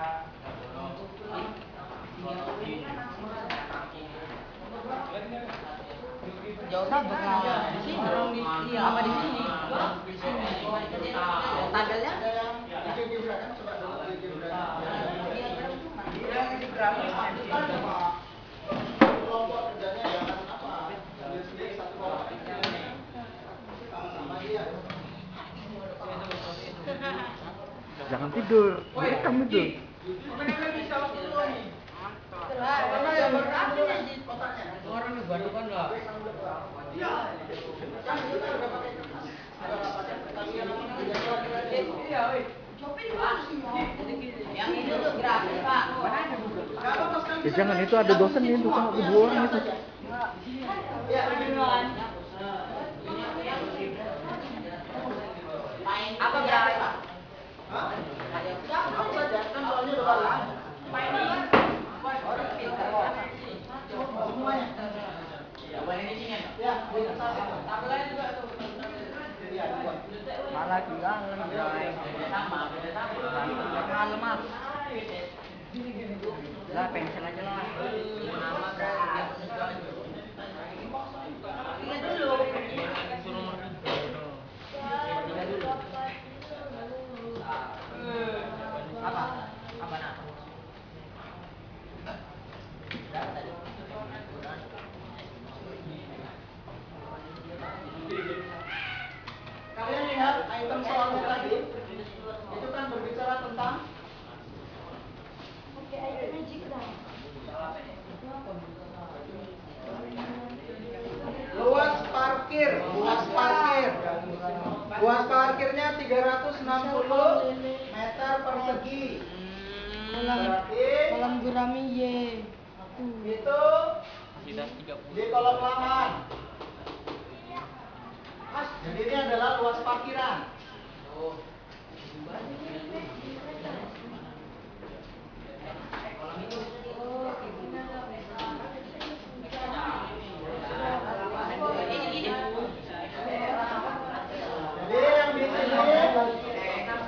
S6: Jauhnya berapa? Di sini. Apa di sini? Di sini. Tabelnya?
S2: Ada yang GeoGebra kan? Coba dulu GeoGebra.
S6: Yang di berapa?
S2: Kelompok kerjanya jangan apa? Sendiri satu kelompok. Sama-sama dia.
S3: Jangan tidur. Kamu itu.
S1: Orang baru kan lah.
S2: Kan kita udah pakai kertas. Udah pakai kalian.
S3: Ya jangan, itu ada dosen itu sama dua orang itu.
S6: Apa berapa?
S2: Aku saja, kan soalnya udah baru. Semuanya. Ya,
S6: Malah juga malam mah. Lah pensil aja lah. Nama apa? Apa nak?
S2: kalian lihat item soalnya tadi, itu kan berbicara tentang luas parkir. Luas parkirnya 360 meter persegi. Berarti
S7: Kolam gurami Y.
S2: itu di kolam laman. Jadi ini adalah luas parkiran.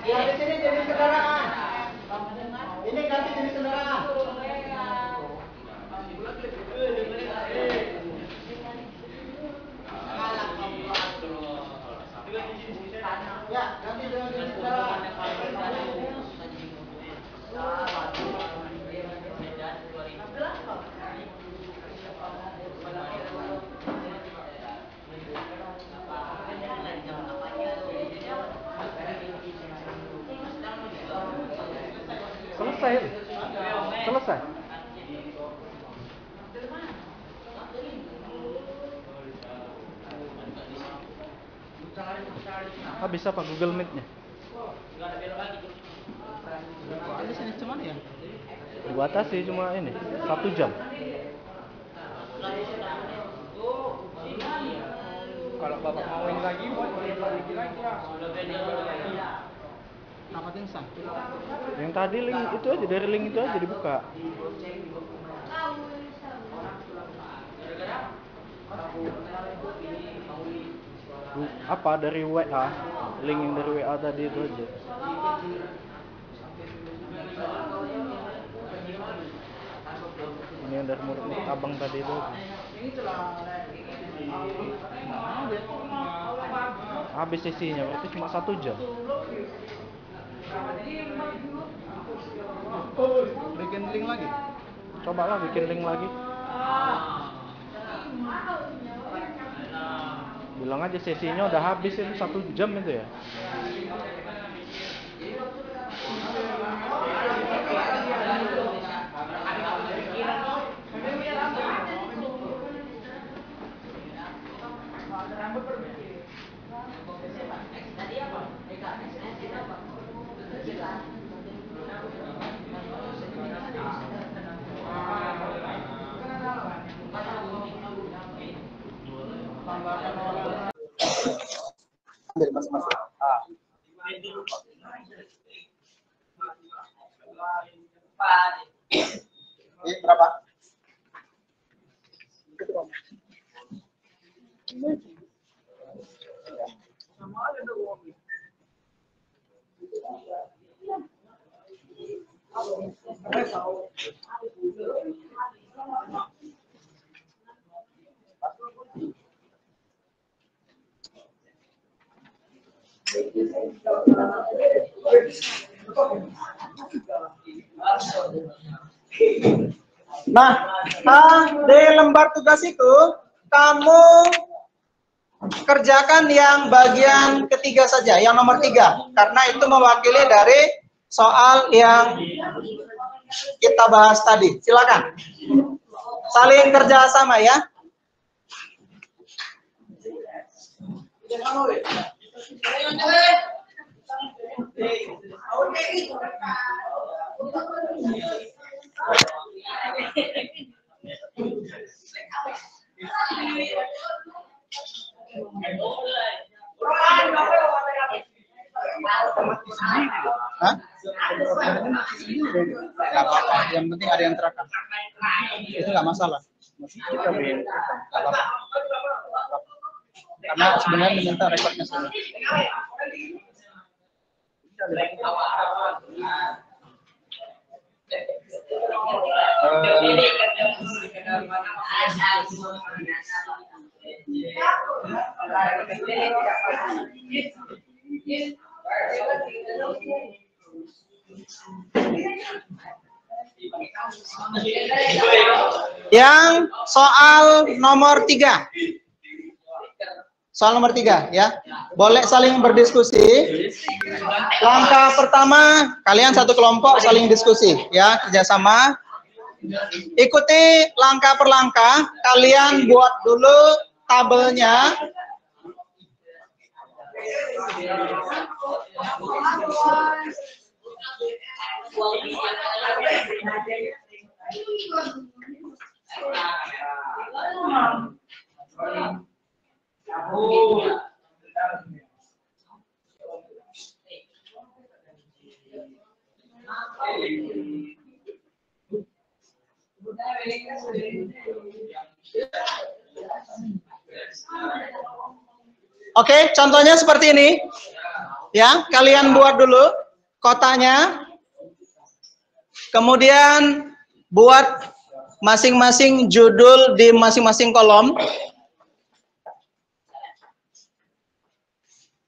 S2: Jadi yang di sini jenis kendaraan. Ini ganti jenis kendaraan. Ya, ganti dengan jenis kendaraan.
S3: Selesai. Selesai. Bisa Pak Google Meet-nya?
S2: Ini sini cuman ya?
S3: Dibatasi cuma ini 1 jam.
S1: Kalau Bapak mau ini lagi, boleh lagi lah.
S2: Apa instan?
S3: Yang tadi link itu aja, dari link itu aja dibuka. Apa dari WA? Link yang dari WA tadi itu aja. Ini yang dari murid abang tadi itu. Habis sesinya berarti cuma 1 jam.
S2: Bikin link lagi.
S3: Cobalah bikin link lagi. Bilang aja sesinya udah habis, itu 1 jam itu ya.
S4: Ambil masuk-masuk. Ini berapa? Nah, di lembar tugas itu kamu kerjakan yang bagian ketiga saja, yang nomor 3, karena itu mewakili dari soal yang kita bahas tadi. Silakan, saling kerja sama ya. Hah? Gak apa-apa, yang penting ada yang terekam. Itu nggak masalah. Gak apa-apa. Karena sebenarnya diminta rekodnya semua. Yang soal nomor 3. Soal nomor 3 ya. Boleh saling berdiskusi. Langkah pertama, kalian satu kelompok saling diskusi ya, kerjasama. Ikuti langkah per langkah. Kalian buat dulu tabelnya. Oke, contohnya seperti ini. Ya, kalian buat dulu kotanya. Kemudian buat masing-masing judul di masing-masing kolom.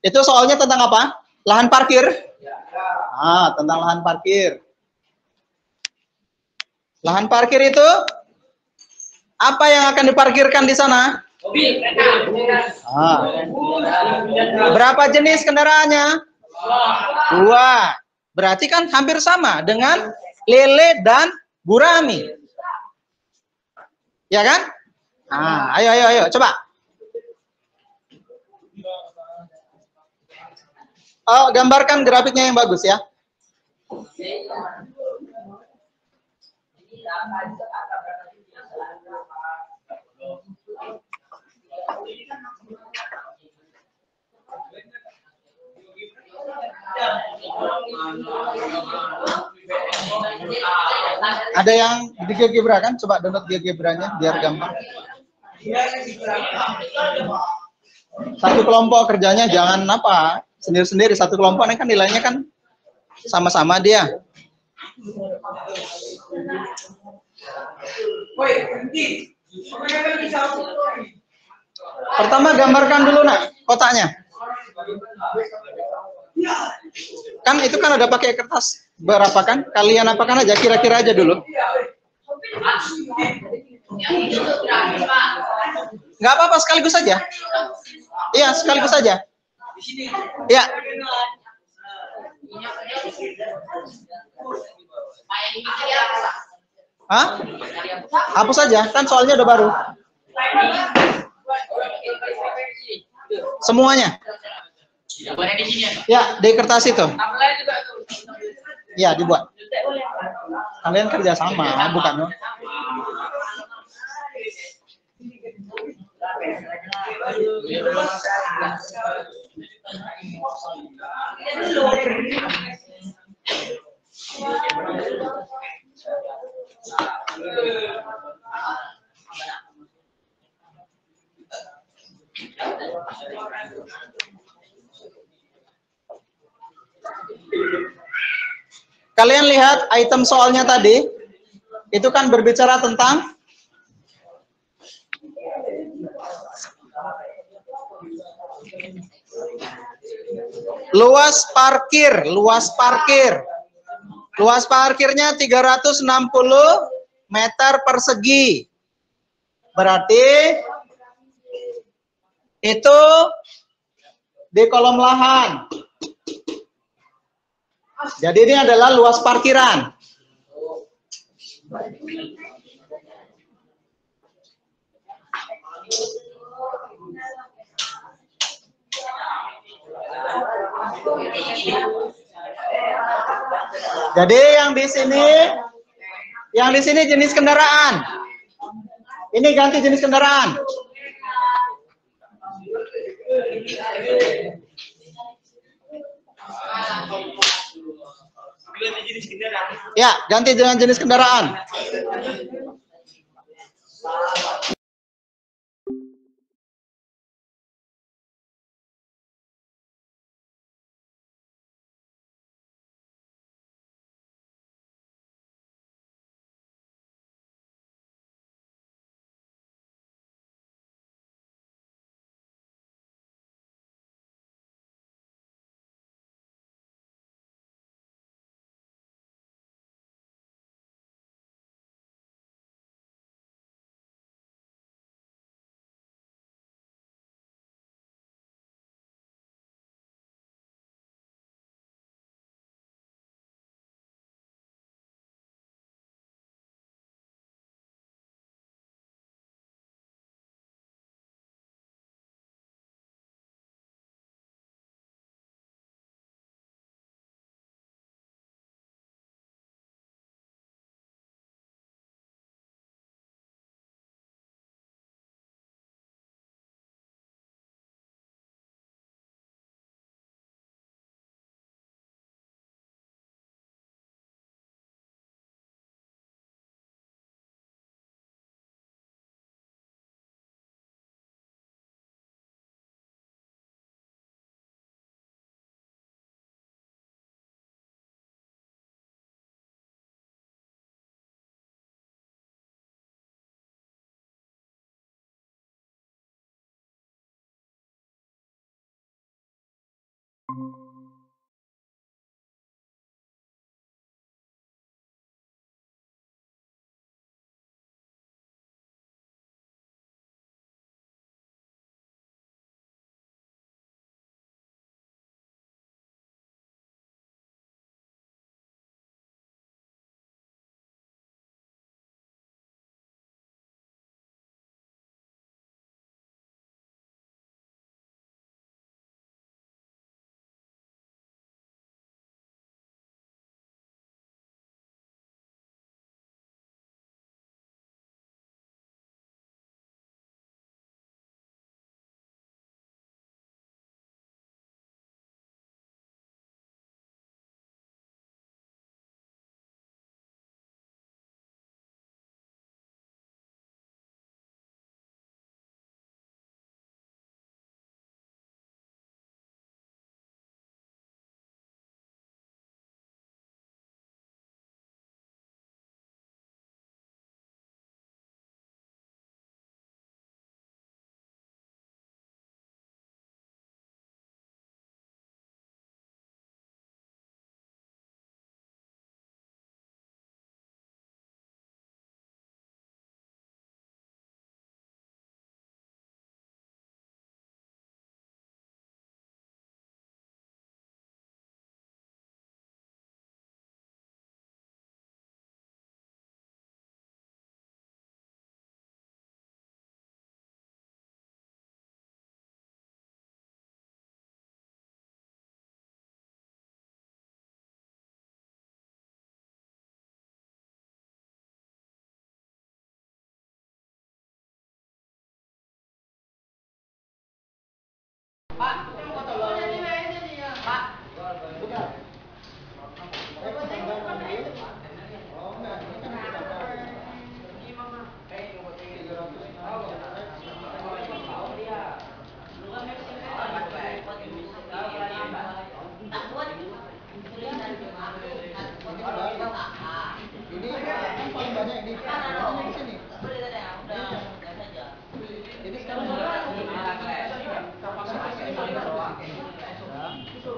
S4: Itu soalnya tentang apa? Lahan parkir. Ah, tentang lahan parkir. Lahan parkir itu apa yang akan diparkirkan di sana?
S1: Mobil.
S4: Ah. Berapa jenis kendaraannya? 2. Berarti kan hampir sama dengan Lele dan Gurami. Ya kan? Ah, ayo, coba. Oh, gambarkan grafiknya yang bagus ya. Ada yang di GeoGebra kan? Coba download GeoGebra-nya biar gampang. Satu kelompok kerjanya jangan apa sendiri-sendiri. Satu kelompok ini kan nilainya kan sama-sama dia. Pertama gambarkan dulu nak kotaknya. Kan itu kan ada pakai kertas berapa kan? Kalian apakan aja kira-kira aja dulu. Nggak apa-apa, sekaligus saja. Iya, sekaligus saja. Ya. Hah? Hapus saja, kan soalnya udah baru. Semuanya. Ya, di kertas itu. Ya, dibuat. Kalian kerja sama, bukan? Kalian lihat item soalnya tadi, itu kan berbicara tentang luas parkir. Luas parkirnya 360 meter persegi. Berarti itu di kolom lahan. Jadi ini adalah luas parkiran. Jadi yang di sini jenis kendaraan. Ini ganti jenis kendaraan. Ya, ganti dengan jenis kendaraan.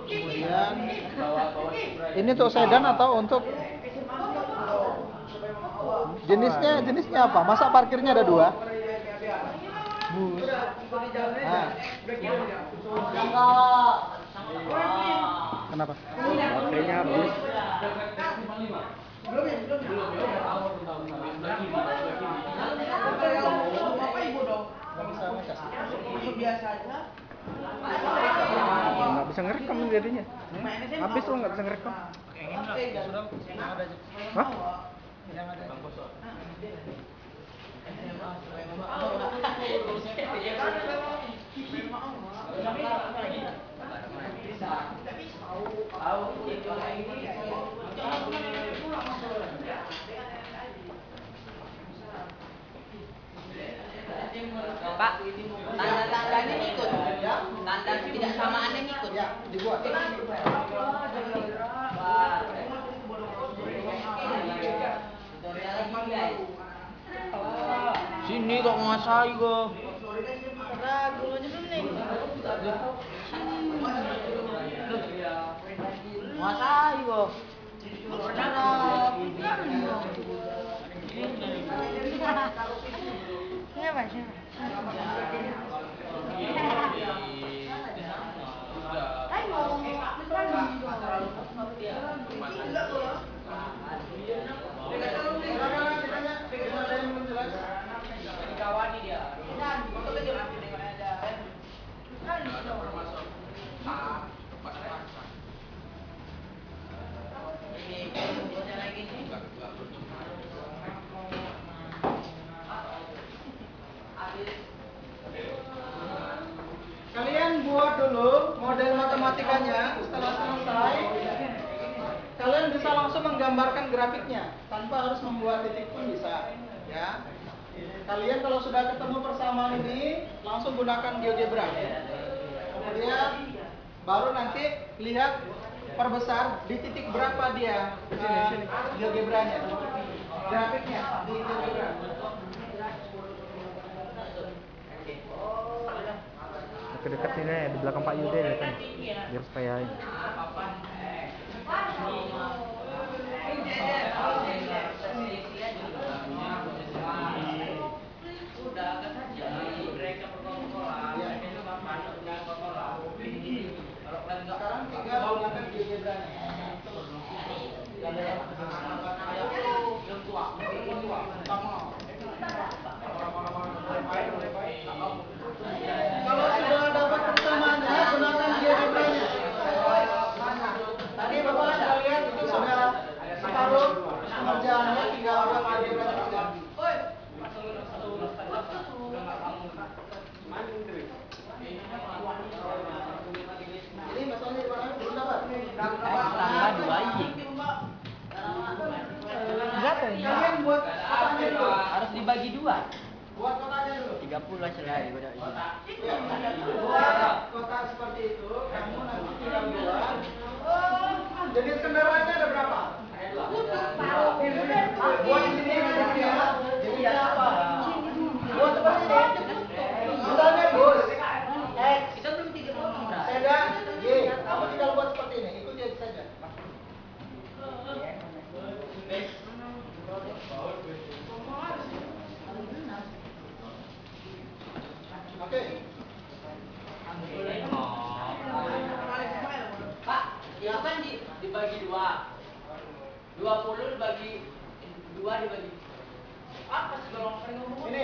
S2: Kemudian ini untuk sedan atau untuk jenisnya apa? Masa parkirnya ada dua? Bus. Nah. Kenapa?
S3: Baterainya habis. Nggak bisa ngerekam jadinya. Habis lo nggak bisa ngerekam. Hah?
S6: Pak, tanda-tanda ini ngikut.
S2: Ya.
S6: Tanda tidak samaan ini ngikut.
S2: Ya, dibuat.
S6: Sini kok ngasai kok. Ragu aja belum nih. Ngasai kok.
S2: Kalian buat dulu model matematikanya. Setelah selesai, kalian bisa langsung menggambarkan grafiknya tanpa harus membuat titik pun bisa. Ya. Kalian kalau sudah ketemu persamaan ini, langsung gunakan GeoGebra. Kemudian baru nanti lihat perbesar di titik berapa dia GeoGebranya, grafiknya di GeoGebra.
S3: Dekat sini ya, di belakang Pak Yude ya kan, biar supaya ini.
S2: Sekarang tinggal gunakan GeoGebranya. Kalau sudah dapat persamaannya, gunakan GeoGebranya. Tadi Bapak sudah lihat itu sudah separuh pengerjaannya, tinggal buat GeoGebranya saja. Ini masalahnya di mana? Belum dapat.
S6: Tambah 2 ini.
S2: Kalian buat kotanya dulu.
S6: Harus dibagi 2.
S2: Buat kotanya dulu.
S6: 30 selesai udah ini.
S2: Ya, buat kota seperti itu, kamu nanti tinggal buat. Jenis kendaraannya ada berapa? Buat di sini bentuknya, jenisnya apa? Buat seperti ini. Misalnya bus, X,
S6: Kita belum 3 ngomong dah.
S2: sedan, Y. Kamu tinggal buat seperti ini, ikuti aja saja. Oke.
S6: Pak, itu kan dibagi 2. 20 dibagi 2 dibagi. Apa sih kalau ngomong?
S2: Ini.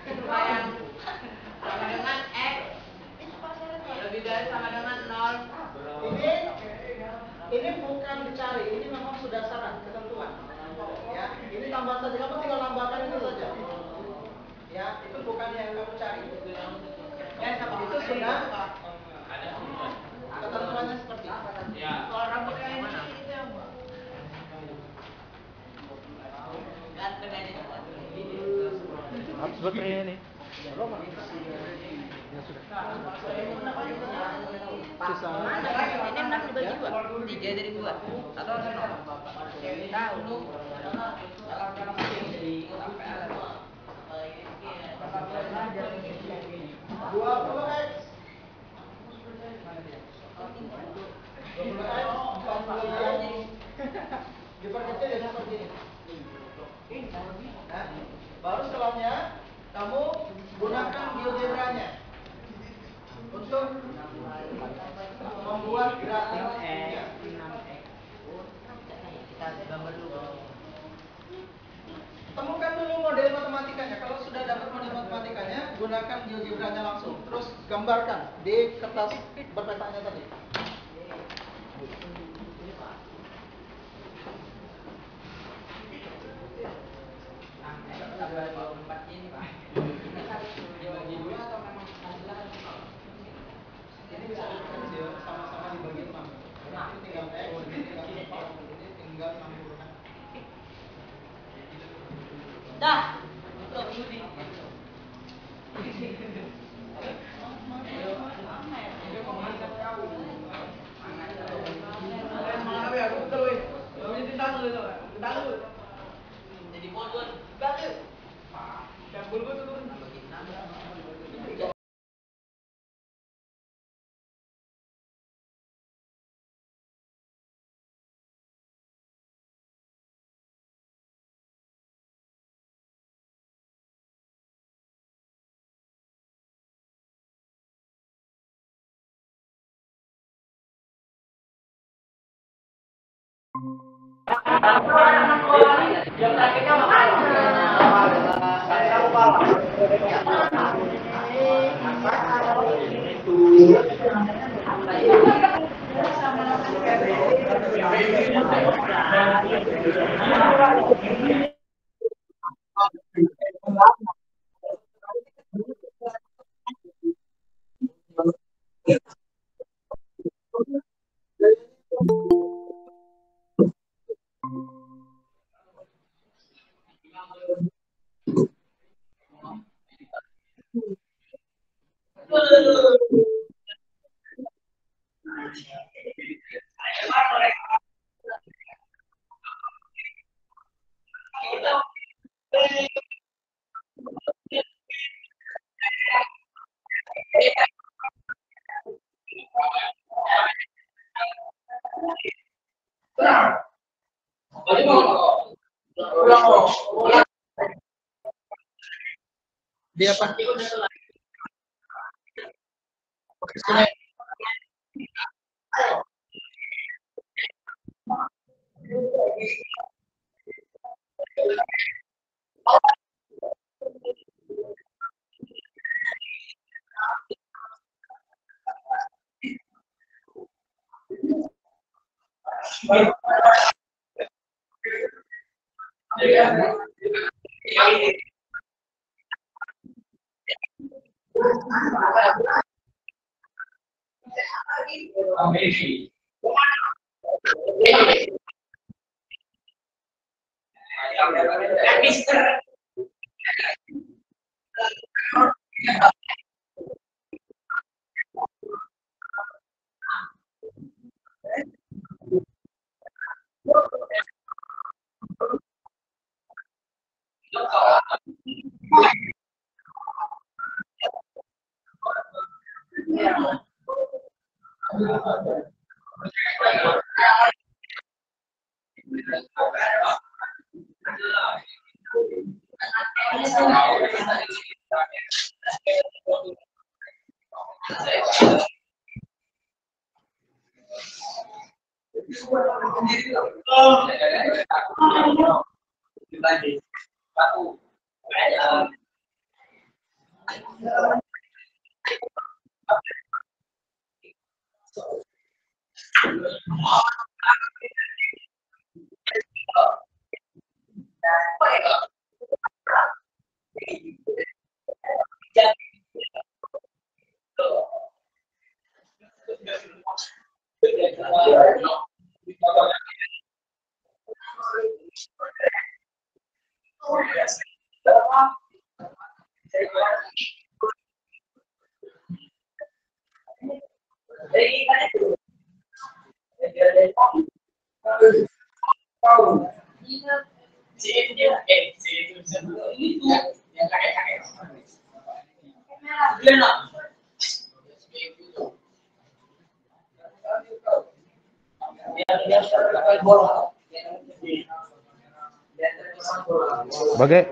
S6: Yang sama dengan X lebih dari sama dengan 0.
S2: Ini bukan dicari, ini memang sudah syarat ketentuan. Ya, ini tambah saja, kamu tinggal tambahkan itu saja. Ya, itu bukan yang kamu cari. Itu sudah ketentuannya seperti itu.
S6: Kalau rambutnya ini ganteng aja.
S3: Habis baterainya nih.
S2: Sisa.
S6: Ini 6 dibagi 2. 3 dari 2. Atau harus 0? Tahu.
S2: 20X. 20X, 40. Diperkecil ya seperti ini. Nah, baru setelahnya kamu gunakan GeoGebranya untuk membuat grafiknya.
S6: Kita gambar dulu.
S2: Temukan dulu model matematikanya. Kalau sudah dapat model matematikanya, gunakan GeoGebranya langsung. Terus gambarkan di kertas berpetanya tadi. Ini bisa dikecil sama-sama dibagi 6. Ini tinggal X, ini tinggal 4, ini tinggal 60 kan.
S6: Dah. Tutup. Jadi modul. Bagus.
S1: Yang bulbul turun.
S2: Dia apa?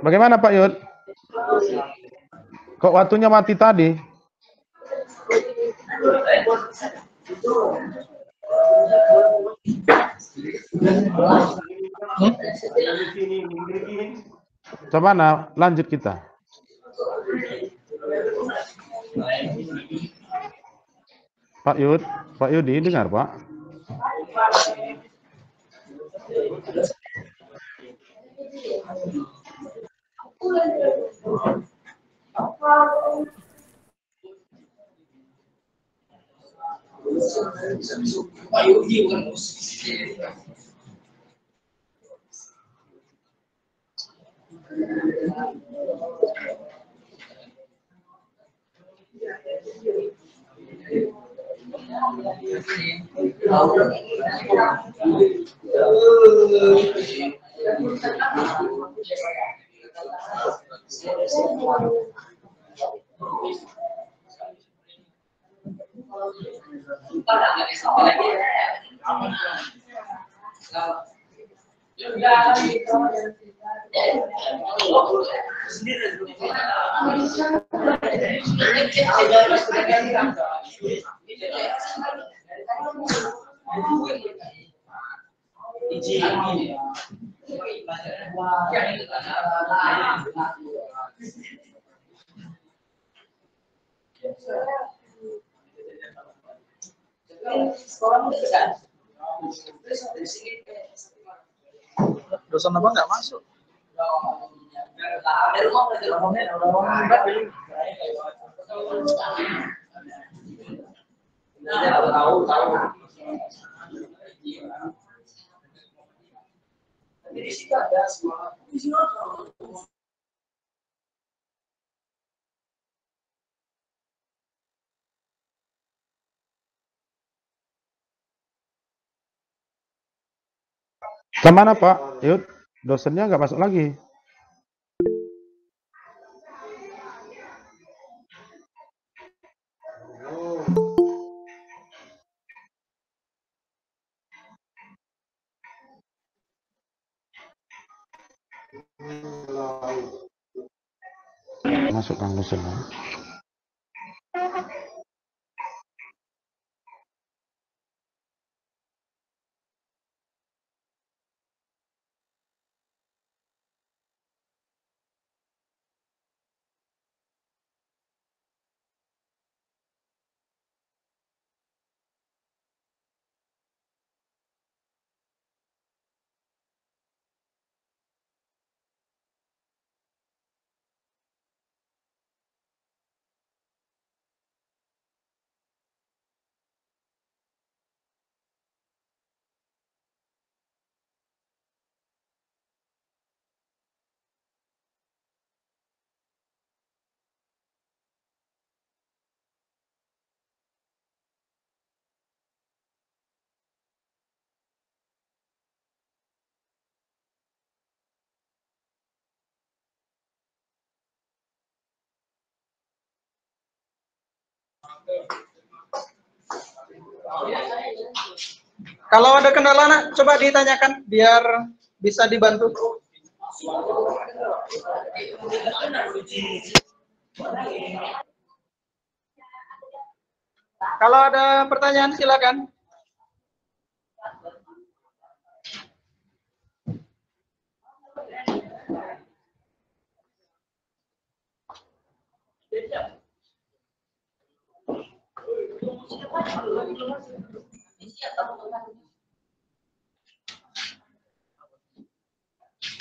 S5: Bagaimana Pak Yud? Kok waktunya mati tadi? Bagaimana? Lanjut kita. Pak Yudi dengar Pak?
S4: Dosen apa nggak masuk?
S5: Kemana Pak? Yud, dosennya nggak masuk lagi. Masuk Kang dosennya.
S4: Kalau ada kendala, nak, coba ditanyakan biar bisa dibantu. Kalau ada pertanyaan, silakan.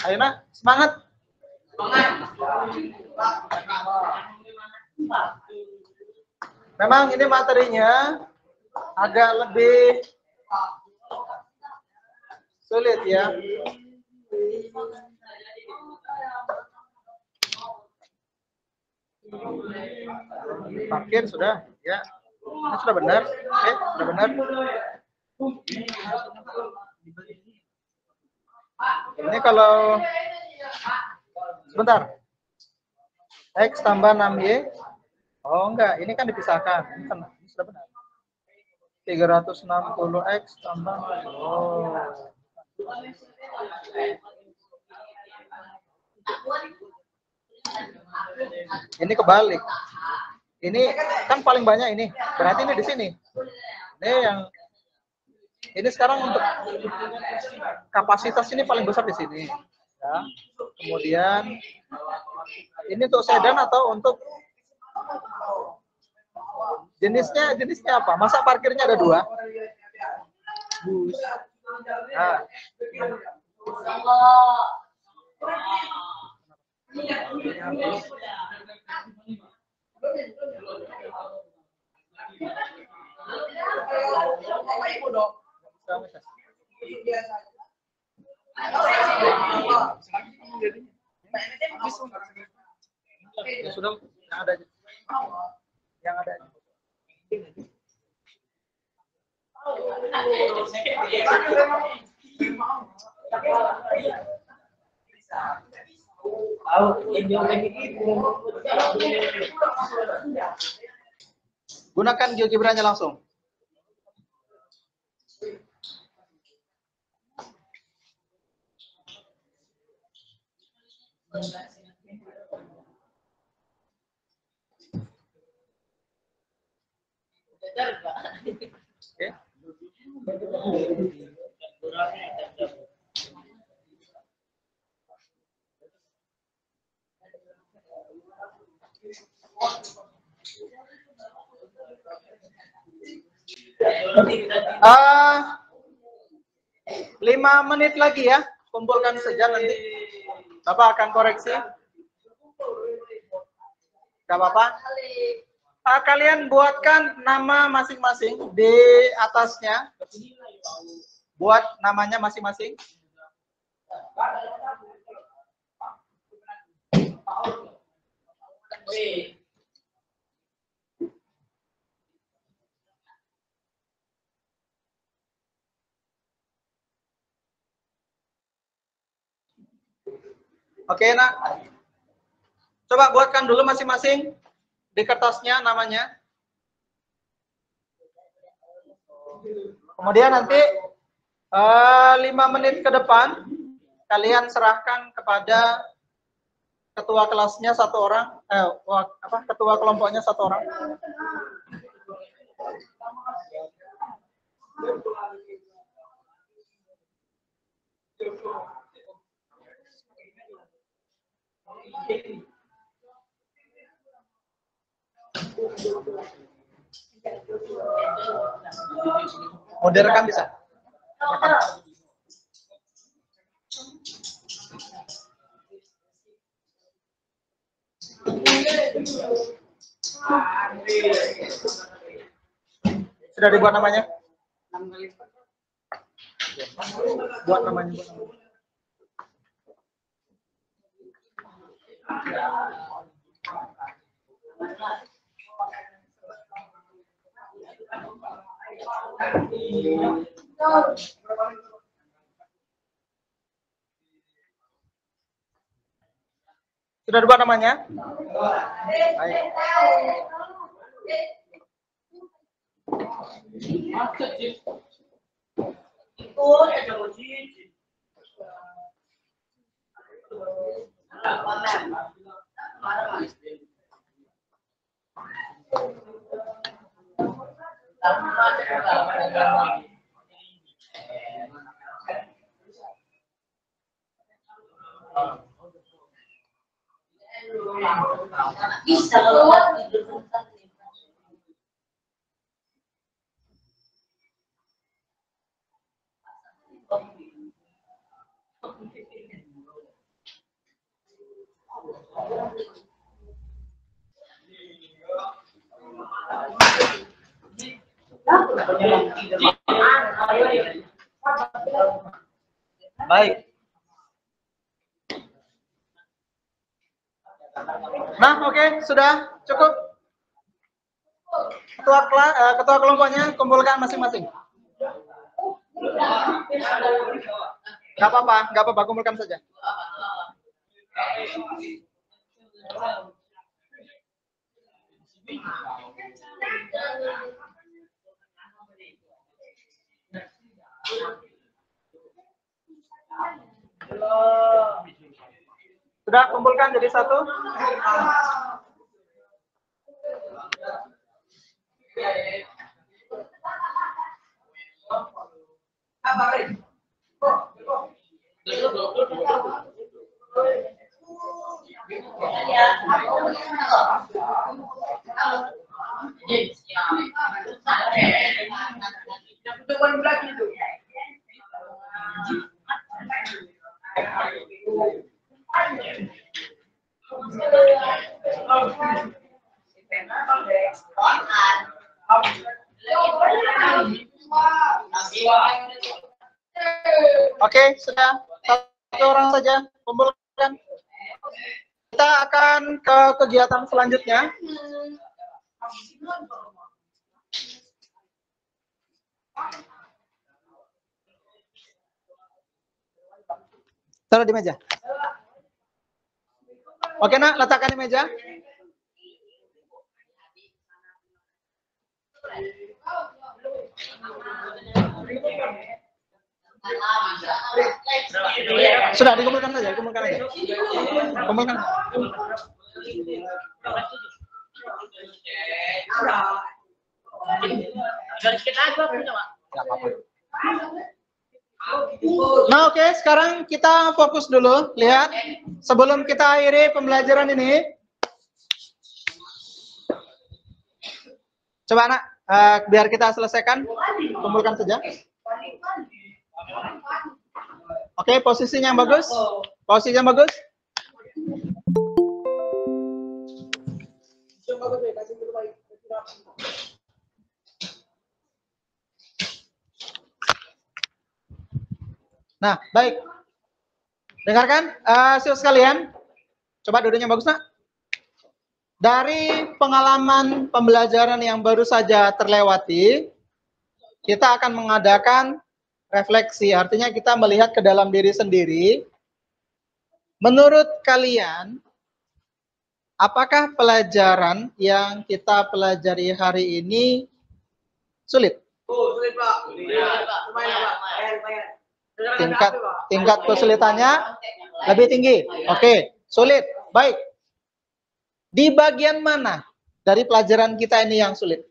S4: Ayo nak, semangat. Memang ini materinya agak lebih sulit ya. Parkir sudah, ya. Ini sudah benar, oke, sudah benar. Ini kalau sebentar, X tambah 6Y. Oh enggak, ini kan dipisahkan. Ini sudah benar. 360X tambah. Oh. Ini kebalik. Ini kan paling banyak ini. Berarti ini di sini. Ini yang ini sekarang untuk kapasitas ini paling besar di sini. Ya. Kemudian ini untuk sedan atau untuk jenisnya apa? Masa parkirnya ada 2? Bus. Nah. Ya sudah, yang ada. Yang ada. Gunakan GeoGebra-nya langsung. Oke. Ah, 5 menit lagi ya, kumpulkan saja nanti. Bapak akan koreksi. Gak apa-apa. Kalian buatkan nama masing-masing di atasnya. Buat namanya masing-masing. Oke, nak. Coba buatkan dulu masing-masing di kertasnya namanya. Kemudian nanti 5 menit ke depan kalian serahkan kepada ketua kelasnya satu orang, ketua kelompoknya satu orang. Mau direkam bisa? Rekam. Sudah dibuat namanya? Buat namanya. Sudah dibuat namanya? Baik.
S6: Bisa
S4: Baik. Nah, oke, sudah cukup. Ketua kelompoknya kumpulkan masing-masing. Gak apa-apa, kumpulkan saja. Sudah kumpulkan jadi satu. Oke, sudah satu orang saja kumpulkan. Kita akan ke kegiatan selanjutnya. Taruh di meja. Oke nak, letakkan di meja. Sudah dikumpulkan saja, dikumpulkan aja. Kumpulkan. Nah, oke, sekarang kita fokus dulu. Lihat, sebelum kita akhiri pembelajaran ini, coba anak, biar kita selesaikan, kumpulkan saja. Oke, posisinya yang bagus. Posisinya yang bagus. Nah, baik. Dengarkan, siswa sekalian. Coba duduknya bagus, nak. Dari pengalaman pembelajaran yang baru saja terlewati, kita akan mengadakan refleksi. Artinya kita melihat ke dalam diri sendiri. Menurut kalian, apakah pelajaran yang kita pelajari hari ini sulit?
S6: Sulit, Pak. Lumayan, Pak.
S4: Tingkat kesulitannya lebih tinggi. Oke, sulit. Baik. Di bagian mana dari pelajaran kita ini yang sulit?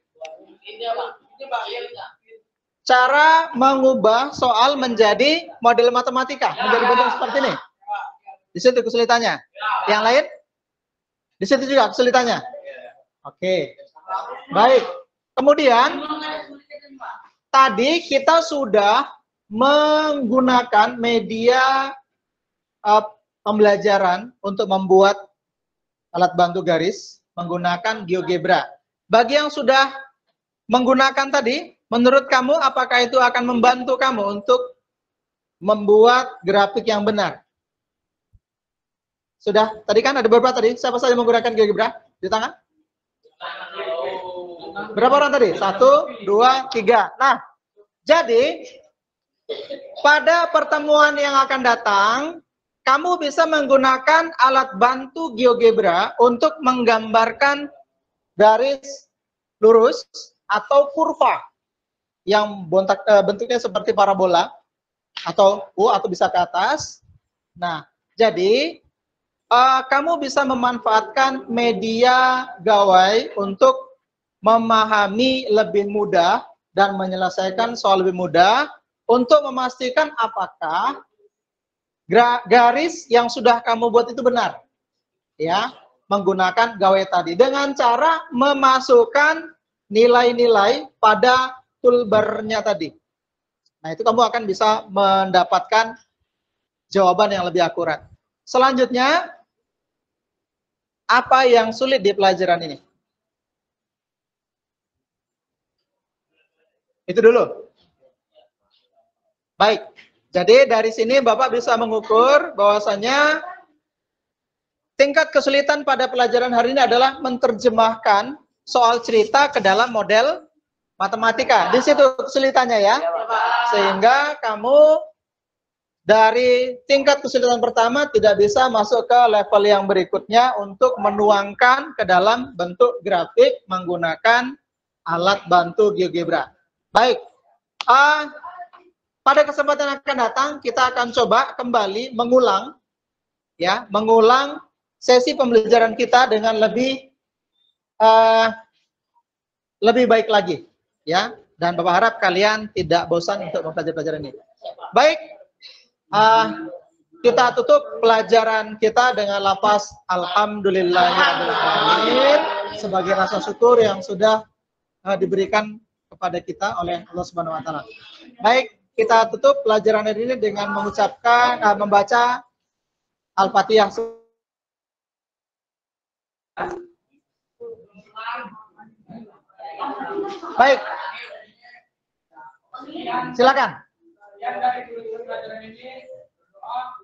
S4: Cara mengubah soal menjadi model matematika, menjadi bentuk seperti ini. Di situ kesulitannya. Yang lain? Di situ juga kesulitannya. Oke. Baik. Kemudian tadi kita sudah menggunakan media pembelajaran untuk membuat alat bantu garis menggunakan GeoGebra. Bagi yang sudah menggunakan tadi, menurut kamu apakah itu akan membantu kamu untuk membuat grafik yang benar? Sudah? Tadi kan ada beberapa tadi. Siapa saja menggunakan GeoGebra? Di tangan? Berapa orang tadi? 1, 2, 3. Nah, jadi pada pertemuan yang akan datang, kamu bisa menggunakan alat bantu GeoGebra untuk menggambarkan garis lurus atau kurva yang bentuknya seperti parabola atau atau bisa ke atas. Nah, jadi kamu bisa memanfaatkan media gawai untuk memahami lebih mudah dan menyelesaikan soal lebih mudah untuk memastikan apakah garis yang sudah kamu buat itu benar. Ya, menggunakan gawai tadi dengan cara memasukkan nilai-nilai pada toolbar-nya tadi. Nah, itu kamu akan bisa mendapatkan jawaban yang lebih akurat. Selanjutnya, apa yang sulit di pelajaran ini? Itu dulu. Baik, jadi dari sini Bapak bisa mengukur bahwasanya tingkat kesulitan pada pelajaran hari ini adalah menerjemahkan soal cerita ke dalam model matematika. Di situ kesulitannya ya. Sehingga kamu dari tingkat kesulitan pertama tidak bisa masuk ke level yang berikutnya untuk menuangkan ke dalam bentuk grafik menggunakan alat bantu GeoGebra. Baik. Pada kesempatan yang akan datang, kita akan coba kembali mengulang sesi pembelajaran kita dengan lebih baik lagi, ya. Dan Bapak harap kalian tidak bosan untuk mempelajari pelajaran ini. Baik, kita tutup pelajaran kita dengan lafaz Alhamdulillahirrahmanirrahim sebagai rasa syukur yang sudah diberikan kepada kita oleh Allah Subhanahu Wa Taala. Baik. Kita tutup pelajaran hari ini dengan mengucapkan, membaca Al-Fatihah. Baik. Silakan. Yang dari pelajaran ini, doa,